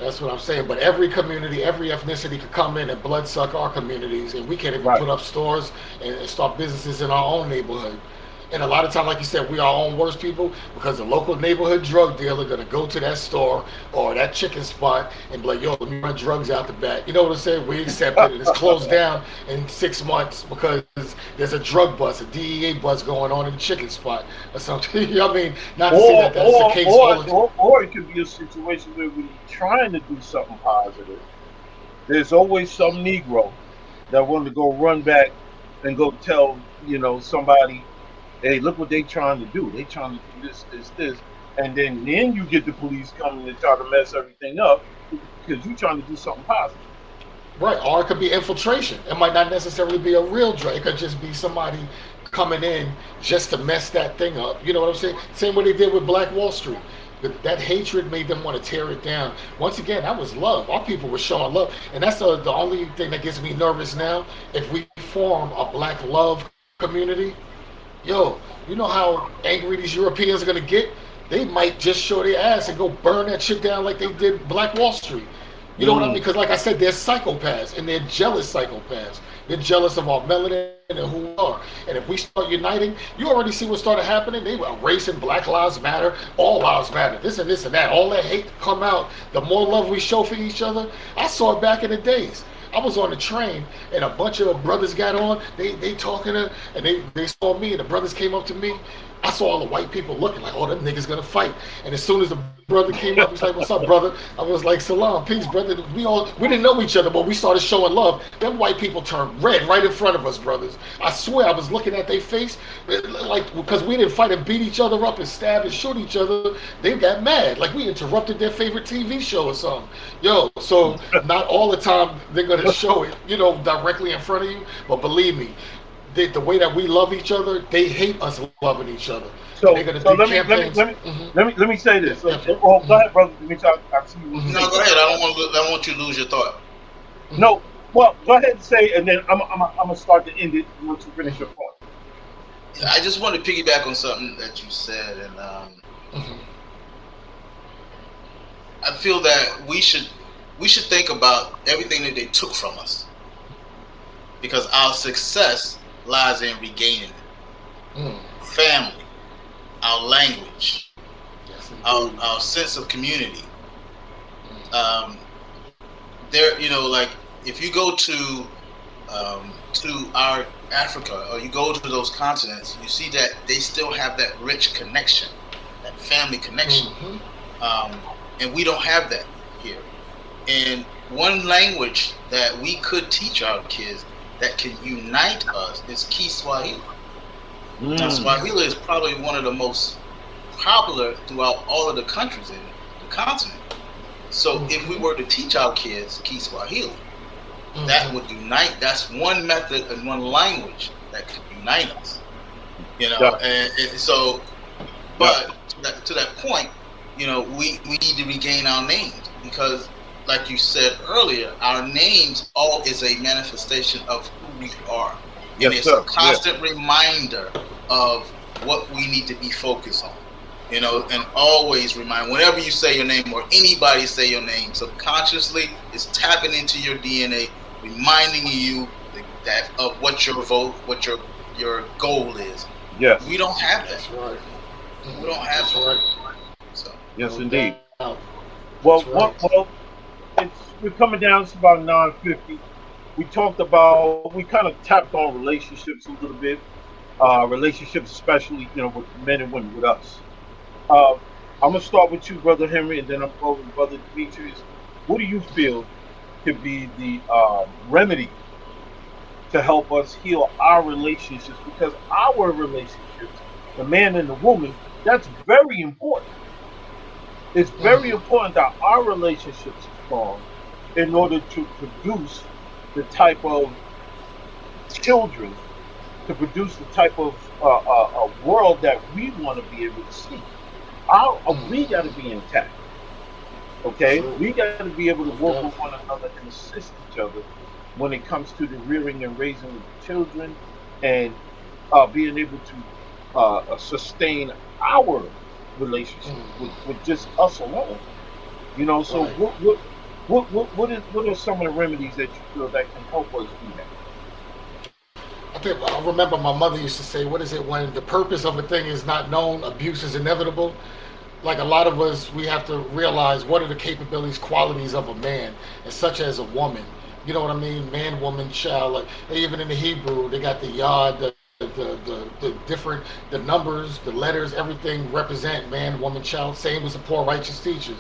That's what I'm saying. But every community, every ethnicity could come in and bloodsuck our communities, and we can't even Right. put up stores and start businesses in our own neighborhood. And a lot of time, like you said, we are our own worst people because the local neighborhood drug dealer gonna go to that store or that chicken spot and be like, "Yo, let me run drugs out the back." You know what I'm saying? We accept it, and it's closed down in 6 months because there's a drug bust, a DEA bust going on in the chicken spot or something. You know what I mean? Not to say Or that that's the case all the time. it could be a situation where we're trying to do something positive. There's always some Negro that want to go run back and go tell somebody, hey, look what they trying to do. They trying to do this, and then you get the police coming and try to mess everything up because you're trying to do something positive. Right, or it could be infiltration. It might not necessarily be a real drug. It could just be somebody coming in just to mess that thing up. You know what I'm saying? Same way they did with Black Wall Street. That hatred made them want to tear it down. Once again, that was love. Our people were showing love, and that's the only thing that gets me nervous now. If we form a black love community, yo, you know how angry these Europeans are gonna get? They might just show their ass and go burn that shit down like they did Black Wall Street. You know what I mean? Mm. Because like I said, they're psychopaths and they're jealous psychopaths. They're jealous of our melanin and who we are. And if we start uniting, you already see what started happening. They were erasing Black Lives Matter, all lives matter, this and that. All that hate come out. The more love we show for each other. I saw it back in the days. I was on the train and a bunch of brothers got on. They talking and they saw me and the brothers came up to me. I saw all the white people looking like, oh, them niggas gonna fight. And as soon as the brother came up, he's like, "What's up, brother?" I was like, "Salam, peace, brother." We didn't know each other, but we started showing love. Them white people turned red right in front of us, brothers. I swear, I was looking at their face, like because we didn't fight and beat each other up and stab and shoot each other. They got mad, like we interrupted their favorite TV show or something. Yo, so not all the time they're gonna show it, directly in front of you, but believe me, the way that we love each other, they hate us loving each other. And So they're gonna so do campaigns. let me say this. Yeah. Oh, go ahead, brother. Demetri. I see you. Mhm. No, go ahead. I don't want you to lose your thought. No, well, go ahead and say, and then I'm gonna start to end it once you finish your point. I just want to piggyback on something that you said, and Mhm. I feel that we should think about everything that they took from us, because our success lies in regaining it. Mm. Family, our language, Yes, indeed. our sense of community. Um, there, like if you go to our Africa, or you go to those continents, you see that they still have that rich connection, that family connection, Mhm. um, and we don't have that here. And one language that we could teach our kids that can unite us is Kiswahili. Now, Mm. Swahili is probably one of the most popular throughout all of the countries in the continent. So, if we Mhm. were to teach our kids Kiswahili, that Mhm. would unite. That's one method and one language that could unite us. Yeah, And so, yeah, but to that point, we need to regain our names, because, like you said earlier, our names all is a manifestation of who we are, and yes, it's a sir. Yeah, constant reminder of what we need to be focused on. True. And always remind, whenever you say your name or anybody say your name, subconsciously it's tapping into your DNA, reminding you that of what your vote, what your goal is. yes, We don't have that. That's right. We don't have That's right. that. So yes, No indeed. doubt. That's Well, right. we're coming down to about 9:50. We talked about, we kind of tapped on relationships a little bit, relationships, especially with men and women, with us. Uh, I'm gonna start with you, brother Henry, and then I'm going with brother Demetrius. What do you feel could be the remedy to help us heal our relationships? Because our relationships, the man and the woman, that's very important. It's very Mhm. important that our relationships are strong in order to produce the type of children, to produce the type of world that we want to be able to see. We got to Mhm. be intact. Okay, True. we got to be able to No work with doubt. one another and assist each other when it comes to the rearing and raising of the children, and being able to sustain our relationships with Mhm. just us alone. So Right. what are some of the remedies that you feel that can help us do that? I remember my mother used to say, "What is it when the purpose of a thing is not known, abuse is inevitable." Like a lot of us, we have to realize what are the capabilities, qualities of a man, and such as a woman. You know what I mean? Man, woman, child. Like even in the Hebrew, they got the yod, the different, the numbers, the letters, everything represent man, woman, child. Same as the poor righteous teachers.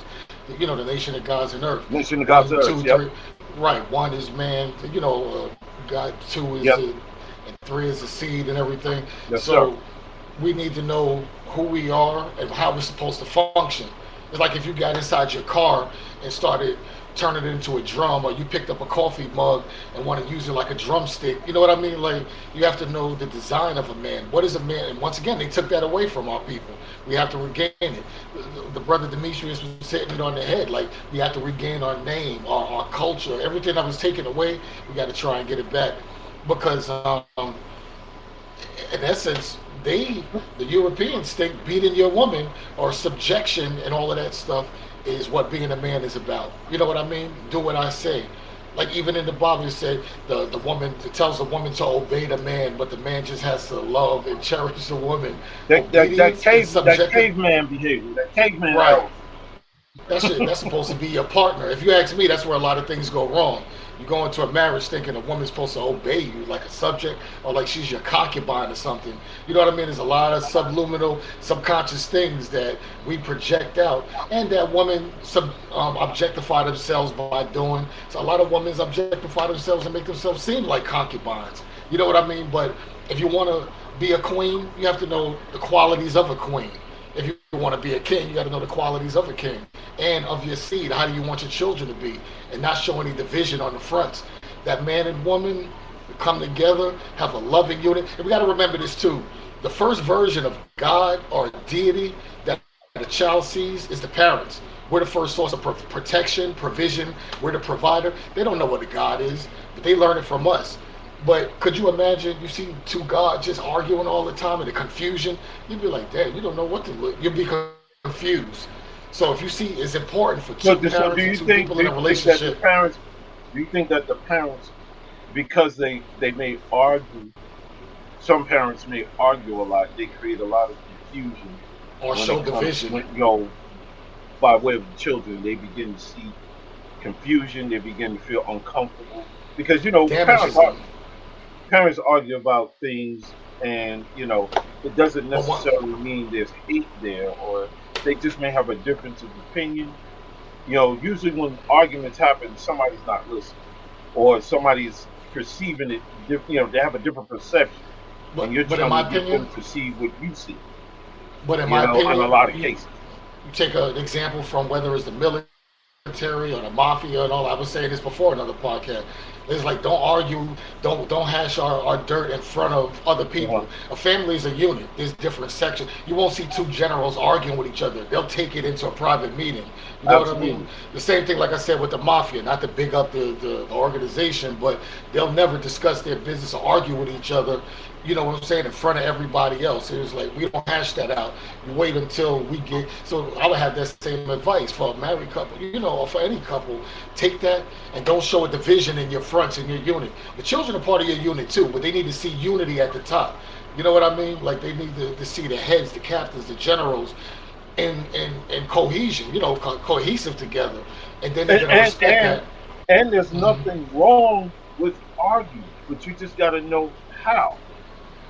The nation of gods and earth. Nation of God's One, earth. two, Yep. three. Right. One is man. God. Two is Yep. and three is the seed and everything. Yes, sir. So we need to know who we are and how we're supposed to function. It's like if you got inside your car and started turning it into a drum, or you picked up a coffee mug and want to use it like a drumstick. You know what I mean? Like, you have to know the design of a man. What is a man? And once again, they took that away from our people. We have to regain it. The brother Demetrius was hitting it on the head. Like, we have to regain our name, our culture, everything that was taken away. We got to try and get it back because in essence, the Europeans think beating your woman or subjection and all of that stuff is what being a man is about. You know what I mean? Do what I say. Like even in the Bible, it said the woman it tells the woman to obey the man, but the man just has to love and cherish the woman. Obedience and That subjective. caveman behavior, that caveman Right. era. That's supposed to be your partner. If you ask me, that's where a lot of things go wrong. You go into a marriage thinking a woman's supposed to obey you like a subject or like she's your concubine or something. You know what I mean? There's a lot of subliminal, subconscious things that we project out, and that women objectify themselves by doing. So a lot of women objectify themselves and make themselves seem like concubines. You know what I mean? But if you want to be a queen, you have to know the qualities of a queen. If you want to be a king, you got to know the qualities of a king and of your seed. How do you want your children to be? And not show any division on the fronts. That man and woman come together, have a loving unit. And we got to remember this too. The first version of God or deity that the child sees is the parents. We're the first source of protection, provision. We're the provider. They don't know what a God is, but they learn it from us. But could you imagine you see two gods just arguing all the time and the confusion? You'd be like, damn, you don't know what to look. You'd be confused. So if you see, it's important for two parents and So two people in a do you think that relationship. the parents, do you think that the parents, because they may argue, some parents may argue a lot, they create a lot of confusion Or when show it comes division. when by way of the children, they begin to see confusion, they begin to feel uncomfortable because Damages them. parents argue about things, and it doesn't But one, necessarily mean there's hate there, or they just may have a difference of opinion. Usually when arguments happen, somebody's not listening, or somebody's perceiving it. They have a different perception, and you're but in trying to my get them opinion, to see what you see. but in my In a opinion, lot of you, cases. you take an example from whether it's the military or the mafia and all. I was saying this before another podcast. It's like don't argue, don't hash our dirt in front of other people. Uh-huh. A family is a unit. There's different sections. You won't see two generals arguing with each other. They'll take it into a private meeting. You know what I mean? Absolutely. The same thing, like I said, with the mafia. Not to big up the organization, but they'll never discuss their business or argue with each other. You know what I'm saying, in front of everybody else. It was like we don't hash that out. You wait until we get. So I would have that same advice for a married couple, or for any couple. Take that and don't show a division in your fronts in your unit. The children are part of your unit too, but they need to see unity at the top. You know what I mean? Like they need to see the heads, the captains, the generals, and cohesion. Cohesive together, and then they're And gonna and respect and, that. and there's Hmm. nothing wrong with arguing, but you just got to know how.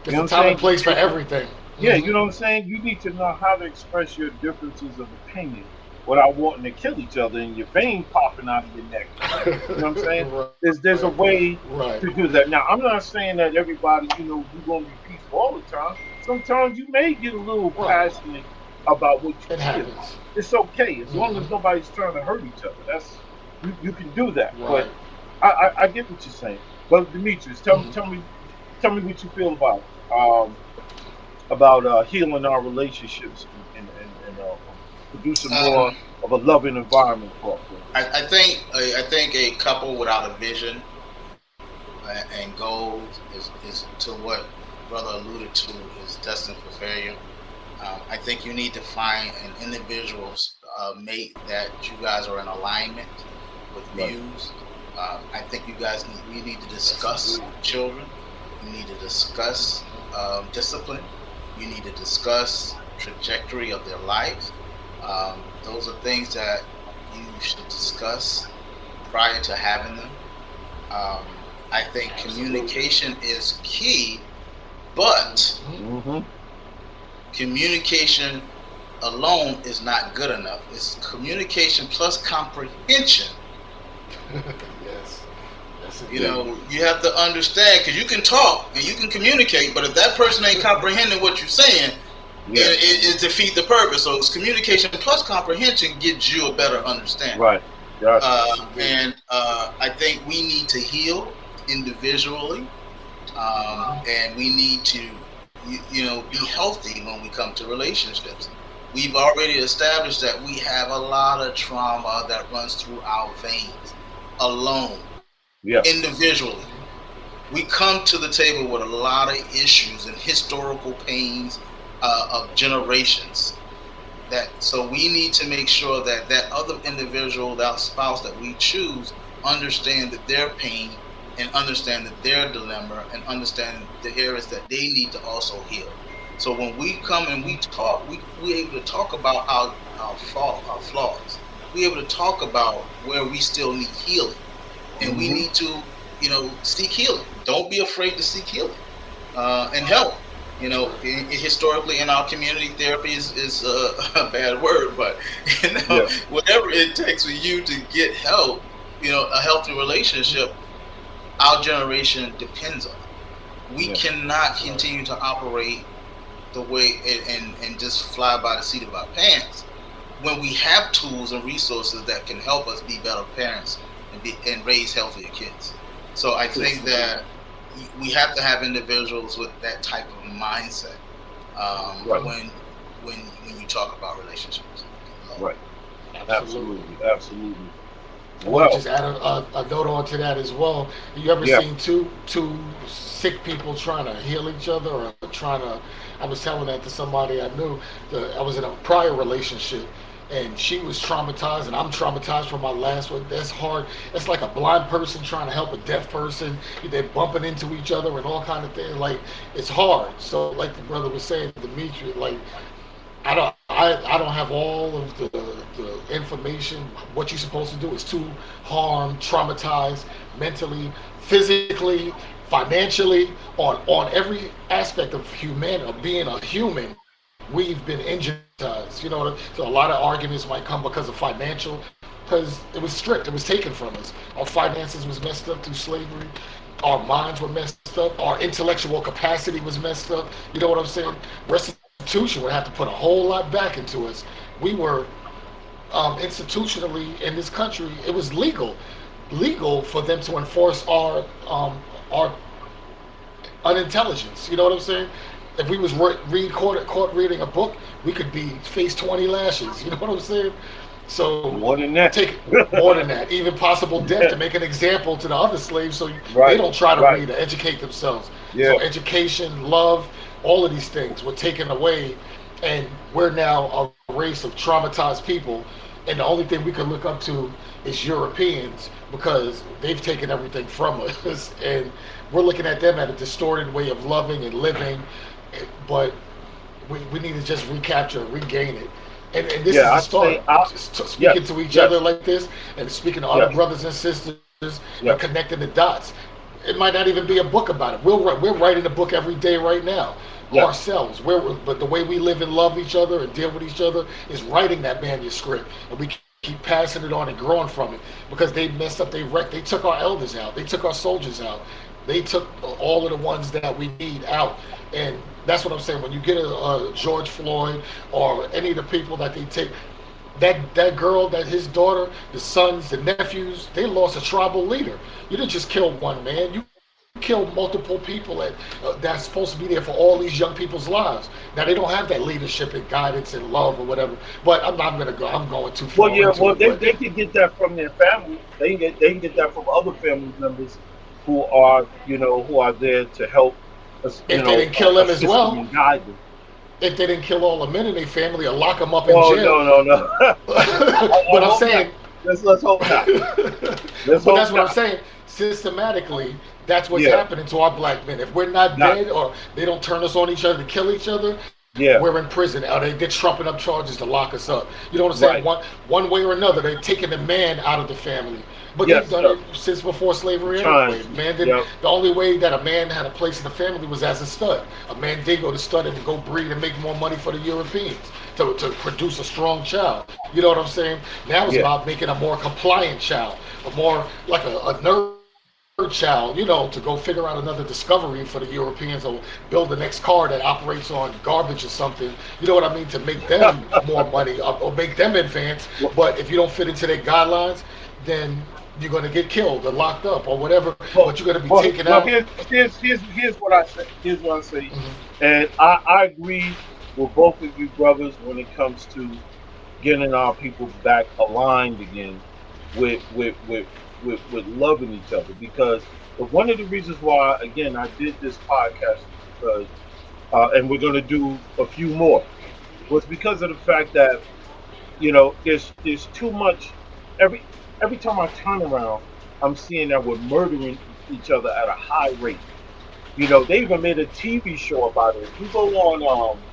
You There's know a what I'm time and saying? place for everything. Yeah, Hmm. you know what I'm saying? You need to know how to express your differences of opinion without wanting to kill each other and your vein popping out of your neck. You know what I'm saying? There's a way Right. to do that. Now, I'm not saying that everybody, we're going to be peaceful all the time. Sometimes you may get a little Right. passionate about what you It feel. happens. It's okay as long Hmm. as nobody's trying to hurt each other. You can do that. Right. But I get what you're saying. But Demetrius, Hmm. tell me what you feel about healing our relationships and producing more Um, of a loving environment for us. I think a couple without a vision and goals is to what brother alluded to is destined for failure. I think you need to find an individual mate that you guys are in alignment with Right. views. I think we need to That's discuss agreed. children. You need to discuss discipline. You need to discuss trajectory of their lives. Those are things that you should discuss prior to having them. Um, I think Absolutely. communication is key, but Hmm. Mm-hmm. communication alone is not good enough. It's communication plus comprehension. Yes. Yes, Yeah. indeed. You have to understand because you can talk and you can communicate, but if that person ain't comprehending what you're saying, Yeah. it defeat the purpose. So it's communication plus comprehension gives you a better understanding. Right. Gotcha. Yes, indeed. And I think we need to heal individually, and we need to, be healthy when we come to relationships. We've already established that we have a lot of trauma that runs through our veins alone, Yeah. individually. We come to the table with a lot of issues and historical pains of generations. That so we need to make sure that that other individual, that spouse that we choose, understand that their pain and understand that their dilemma and understand the areas that they need to also heal. So when we come and we talk, we're able to talk about our flaws. We're able to talk about where we still need healing, and we Hmm. need to, seek healing. Don't be afraid to seek healing and help. Historically in our community, therapy is a bad word, but Yeah. whatever it takes for you to get help, a healthy relationship, our generation depends on. We Yeah. cannot Right. continue to operate the way and just fly by the seat of our pants when we have tools and resources that can help us be better parents and raise healthier kids. So I Yes, think indeed. that we have to have individuals with that type of mindset Right. when you talk about relationships and love. Right. Absolutely. Absolutely. Absolutely. I want to Well. just add a note on to that as well. You ever Yeah. seen two sick people trying to heal each other or trying to? I was telling that to somebody I knew. I was in a prior relationship, and she was traumatized, and I'm traumatized from my last one. That's hard. It's like a blind person trying to help a deaf person. They're bumping into each other and all kind of things. Like it's hard. So, like the brother was saying, Dimitri, like I don't have all of the information. What you're supposed to do is to harm, traumatize mentally, physically, financially, on every aspect of human of being a human. We've been injured. So a lot of arguments might come because of financial, because it was stripped, it was taken from us. Our finances was messed up through slavery. Our minds were messed up. Our intellectual capacity was messed up. You know what I'm saying? Restitution would have to put a whole lot back into us. We were institutionally in this country. It was legal for them to enforce our unintelligence. You know what I'm saying? If we was caught reading a book, we could be face 20 lashes. You know what I'm saying? So More than that. take more than that, even possible death to make an example to the other slaves, so they Right. don't try to Right. read or educate themselves. Yeah. So education, love, all of these things were taken away, and we're now a race of traumatized people. And the only thing we can look up to is Europeans because they've taken everything from us, and we're looking at them at a distorted way of loving and living. But we need to just recapture, regain it. And this is Yeah. the I'd start. say. I. Speaking Yes. to each other Yes. like this, and speaking to other Yes. brothers and sisters, and Yes. connecting the dots. It might not even be a book about it. We're writing a book every day right now Yes. ourselves. But the way we live and love each other and deal with each other is writing that manuscript, and we keep passing it on and growing from it because they messed up. They took our elders out. They took our soldiers out. They took all of the ones that we need out, and that's what I'm saying. When you get a George Floyd or any of the people that they take, that girl, that his daughter, the sons, the nephews, they lost a tribal leader. You didn't just kill one man. You killed multiple people that's supposed to be there for all these young people's lives. Now they don't have that leadership and guidance and love or whatever. But I'm not gonna go. I'm going too Well, far yeah. into Well, it. But they can get that from their family. They can get that from other family members who are who are there to help us, if they didn't kill them as assist them well, and guide them. if they didn't kill all the men in their family or lock them up in Oh, jail, no, no, no. I but I'm hope not. saying Let's hope not. Let's but hope that's what I'm not. saying. Systematically, that's what's Yeah. happening to our black men. If we're not Not. dead or they don't turn us on each other to kill each other, we're Yeah. in prison. Or they're trumping up charges to lock us up. You know what I'm saying? Right. One way or another, they're taking the man out of the family. But they've Yes, done sir. it since before I'm slavery anyway. trying to. Man didn't. Yep. The only way that a man had a place in the family was as a stud. A man did go to stud and to go breed and make more money for the Europeans to produce a strong child. You know what I'm saying? Now it's Yeah. about making a more compliant child, a more like a nerd child, to go figure out another discovery for the Europeans or build the next car that operates on garbage or something. You know what I mean? To make them more money or make them advance. Well, But if you don't fit into their guidelines, then you're going to get killed or locked up or whatever, Well, but you're going to be well, taken well. out. Here's what I say. Here's what I say, Mm-hmm. and I agree with both of you brothers when it comes to getting our people back aligned again with loving each other. Because one of the reasons why, again, I did this podcast is because, and we're going to do a few more, was because of the fact that there's too much. Every time I turn around, I'm seeing that we're murdering each other at a high rate. They even made a TV show about it. If you go on,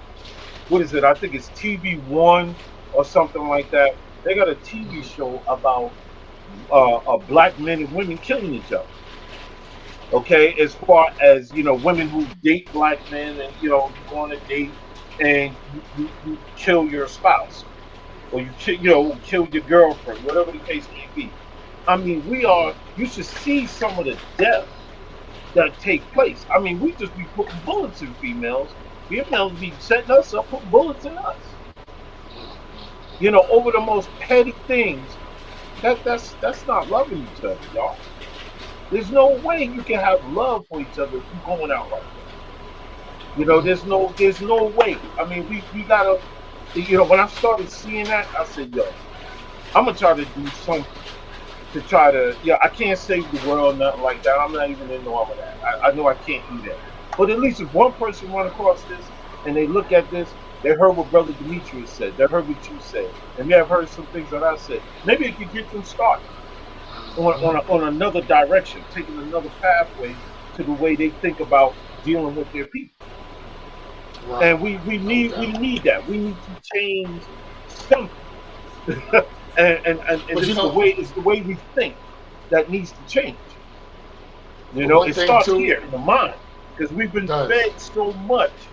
what is it? I think it's TV1 or something like that. They got a TV Mm-hmm. show about black men and women killing each other. Okay, as far as women who date black men, and you go on a date and you kill your spouse, or kill your girlfriend, whatever the case may be. I mean, you should see some of the death that take place. I mean, we just be putting bullets in females. Females be setting us up, putting bullets in us. Over the most petty things. That's not loving each other, y'all. There's no way you can have love for each other if you're going out like that. There's no way. I mean, we gotta. When I started seeing that, I said, yo, I'm gonna try to do something to try to. Yeah, I can't save the world, nothing like that. I'm not even in the arm of that. I know I can't do that. But at least if one person run across this and they look at this, they heard what Brother Demetrius said. They heard what you said, and they have heard some things that I said. Maybe it could get them started on another direction, taking another pathway to the way they think about dealing with their people. Right. And we No need we doubt. need that. We need to change something. And But you know, it's the way we think that needs to change. but one It thing starts too here in the mind, because we've been does. fed so much,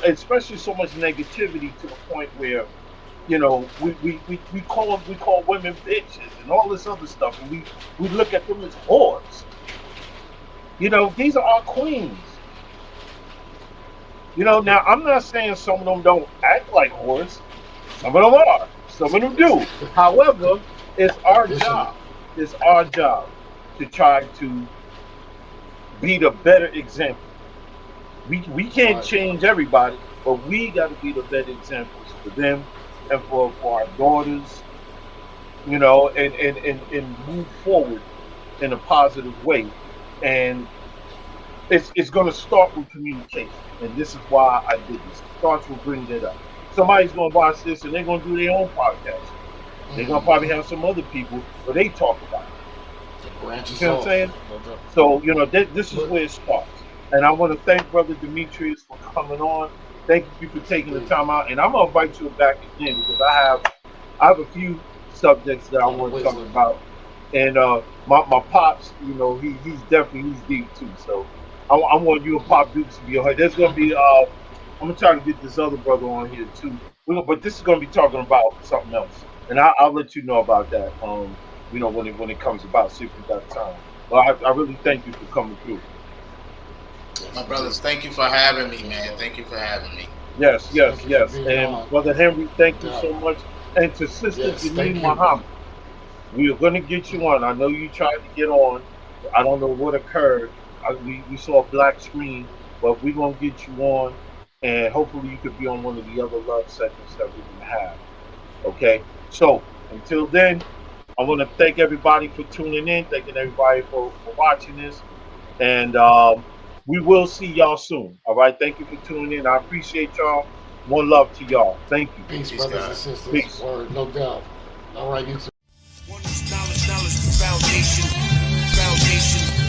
especially so much negativity to the point where we call women bitches and all this other stuff, and we look at them as whores. These are our queens. Now I'm not saying some of them don't act like whores. Some of them are. Some of them do. However, it's our Additionally, job. It's our job to try to be the better example. We can't right. change everybody, but we got to be the better examples for them and for our daughters, and move forward in a positive way. And it's going to start with communication. And this is why I did this. It starts with bringing it up. Somebody's going to watch this and they're going to do their own podcast. They're going to probably Mm-hmm. have some other people where they talk about it. It You branches see what I'm off. saying? No doubt. So, this is But where it starts. And I want to thank Brother Demetrius for coming on. Thank you for taking the indeed, time out. And I'm going to invite you back again because I have a few subjects that I on the want to talk wisdom. about. And my pops, he's deep too. So I want you and Pop Dukes to be on here. There's gonna be I'm gonna try to get this other brother on here too. But this is gonna be talking about something else, and I'll let you know about that. When it comes about, see if we got time. But I really thank you for coming through. My Yes, indeed. brothers, thank you for having me, man. Thank you for having me. Yes, yes, Thank you for yes. being And on. Brother Henry, No thank you doubt. so much. And to Sister Yes, Janine thank you, man. Muhammad, we are gonna get you on. I know you tried to get on. I don't know what occurred. We saw a black screen, but we're gonna get you on, and hopefully you could be on one of the other love segments that we're gonna have. Okay. So until then, I want to thank everybody for tuning in, thanking everybody for watching this, and we will see y'all soon. All right. Thank you for tuning in. I appreciate y'all. One love to y'all. Thank you. Peace, Peace, brothers God. and sisters. Peace. Word, no doubt. All right, you too. Knowledge, knowledge, the foundation, foundation.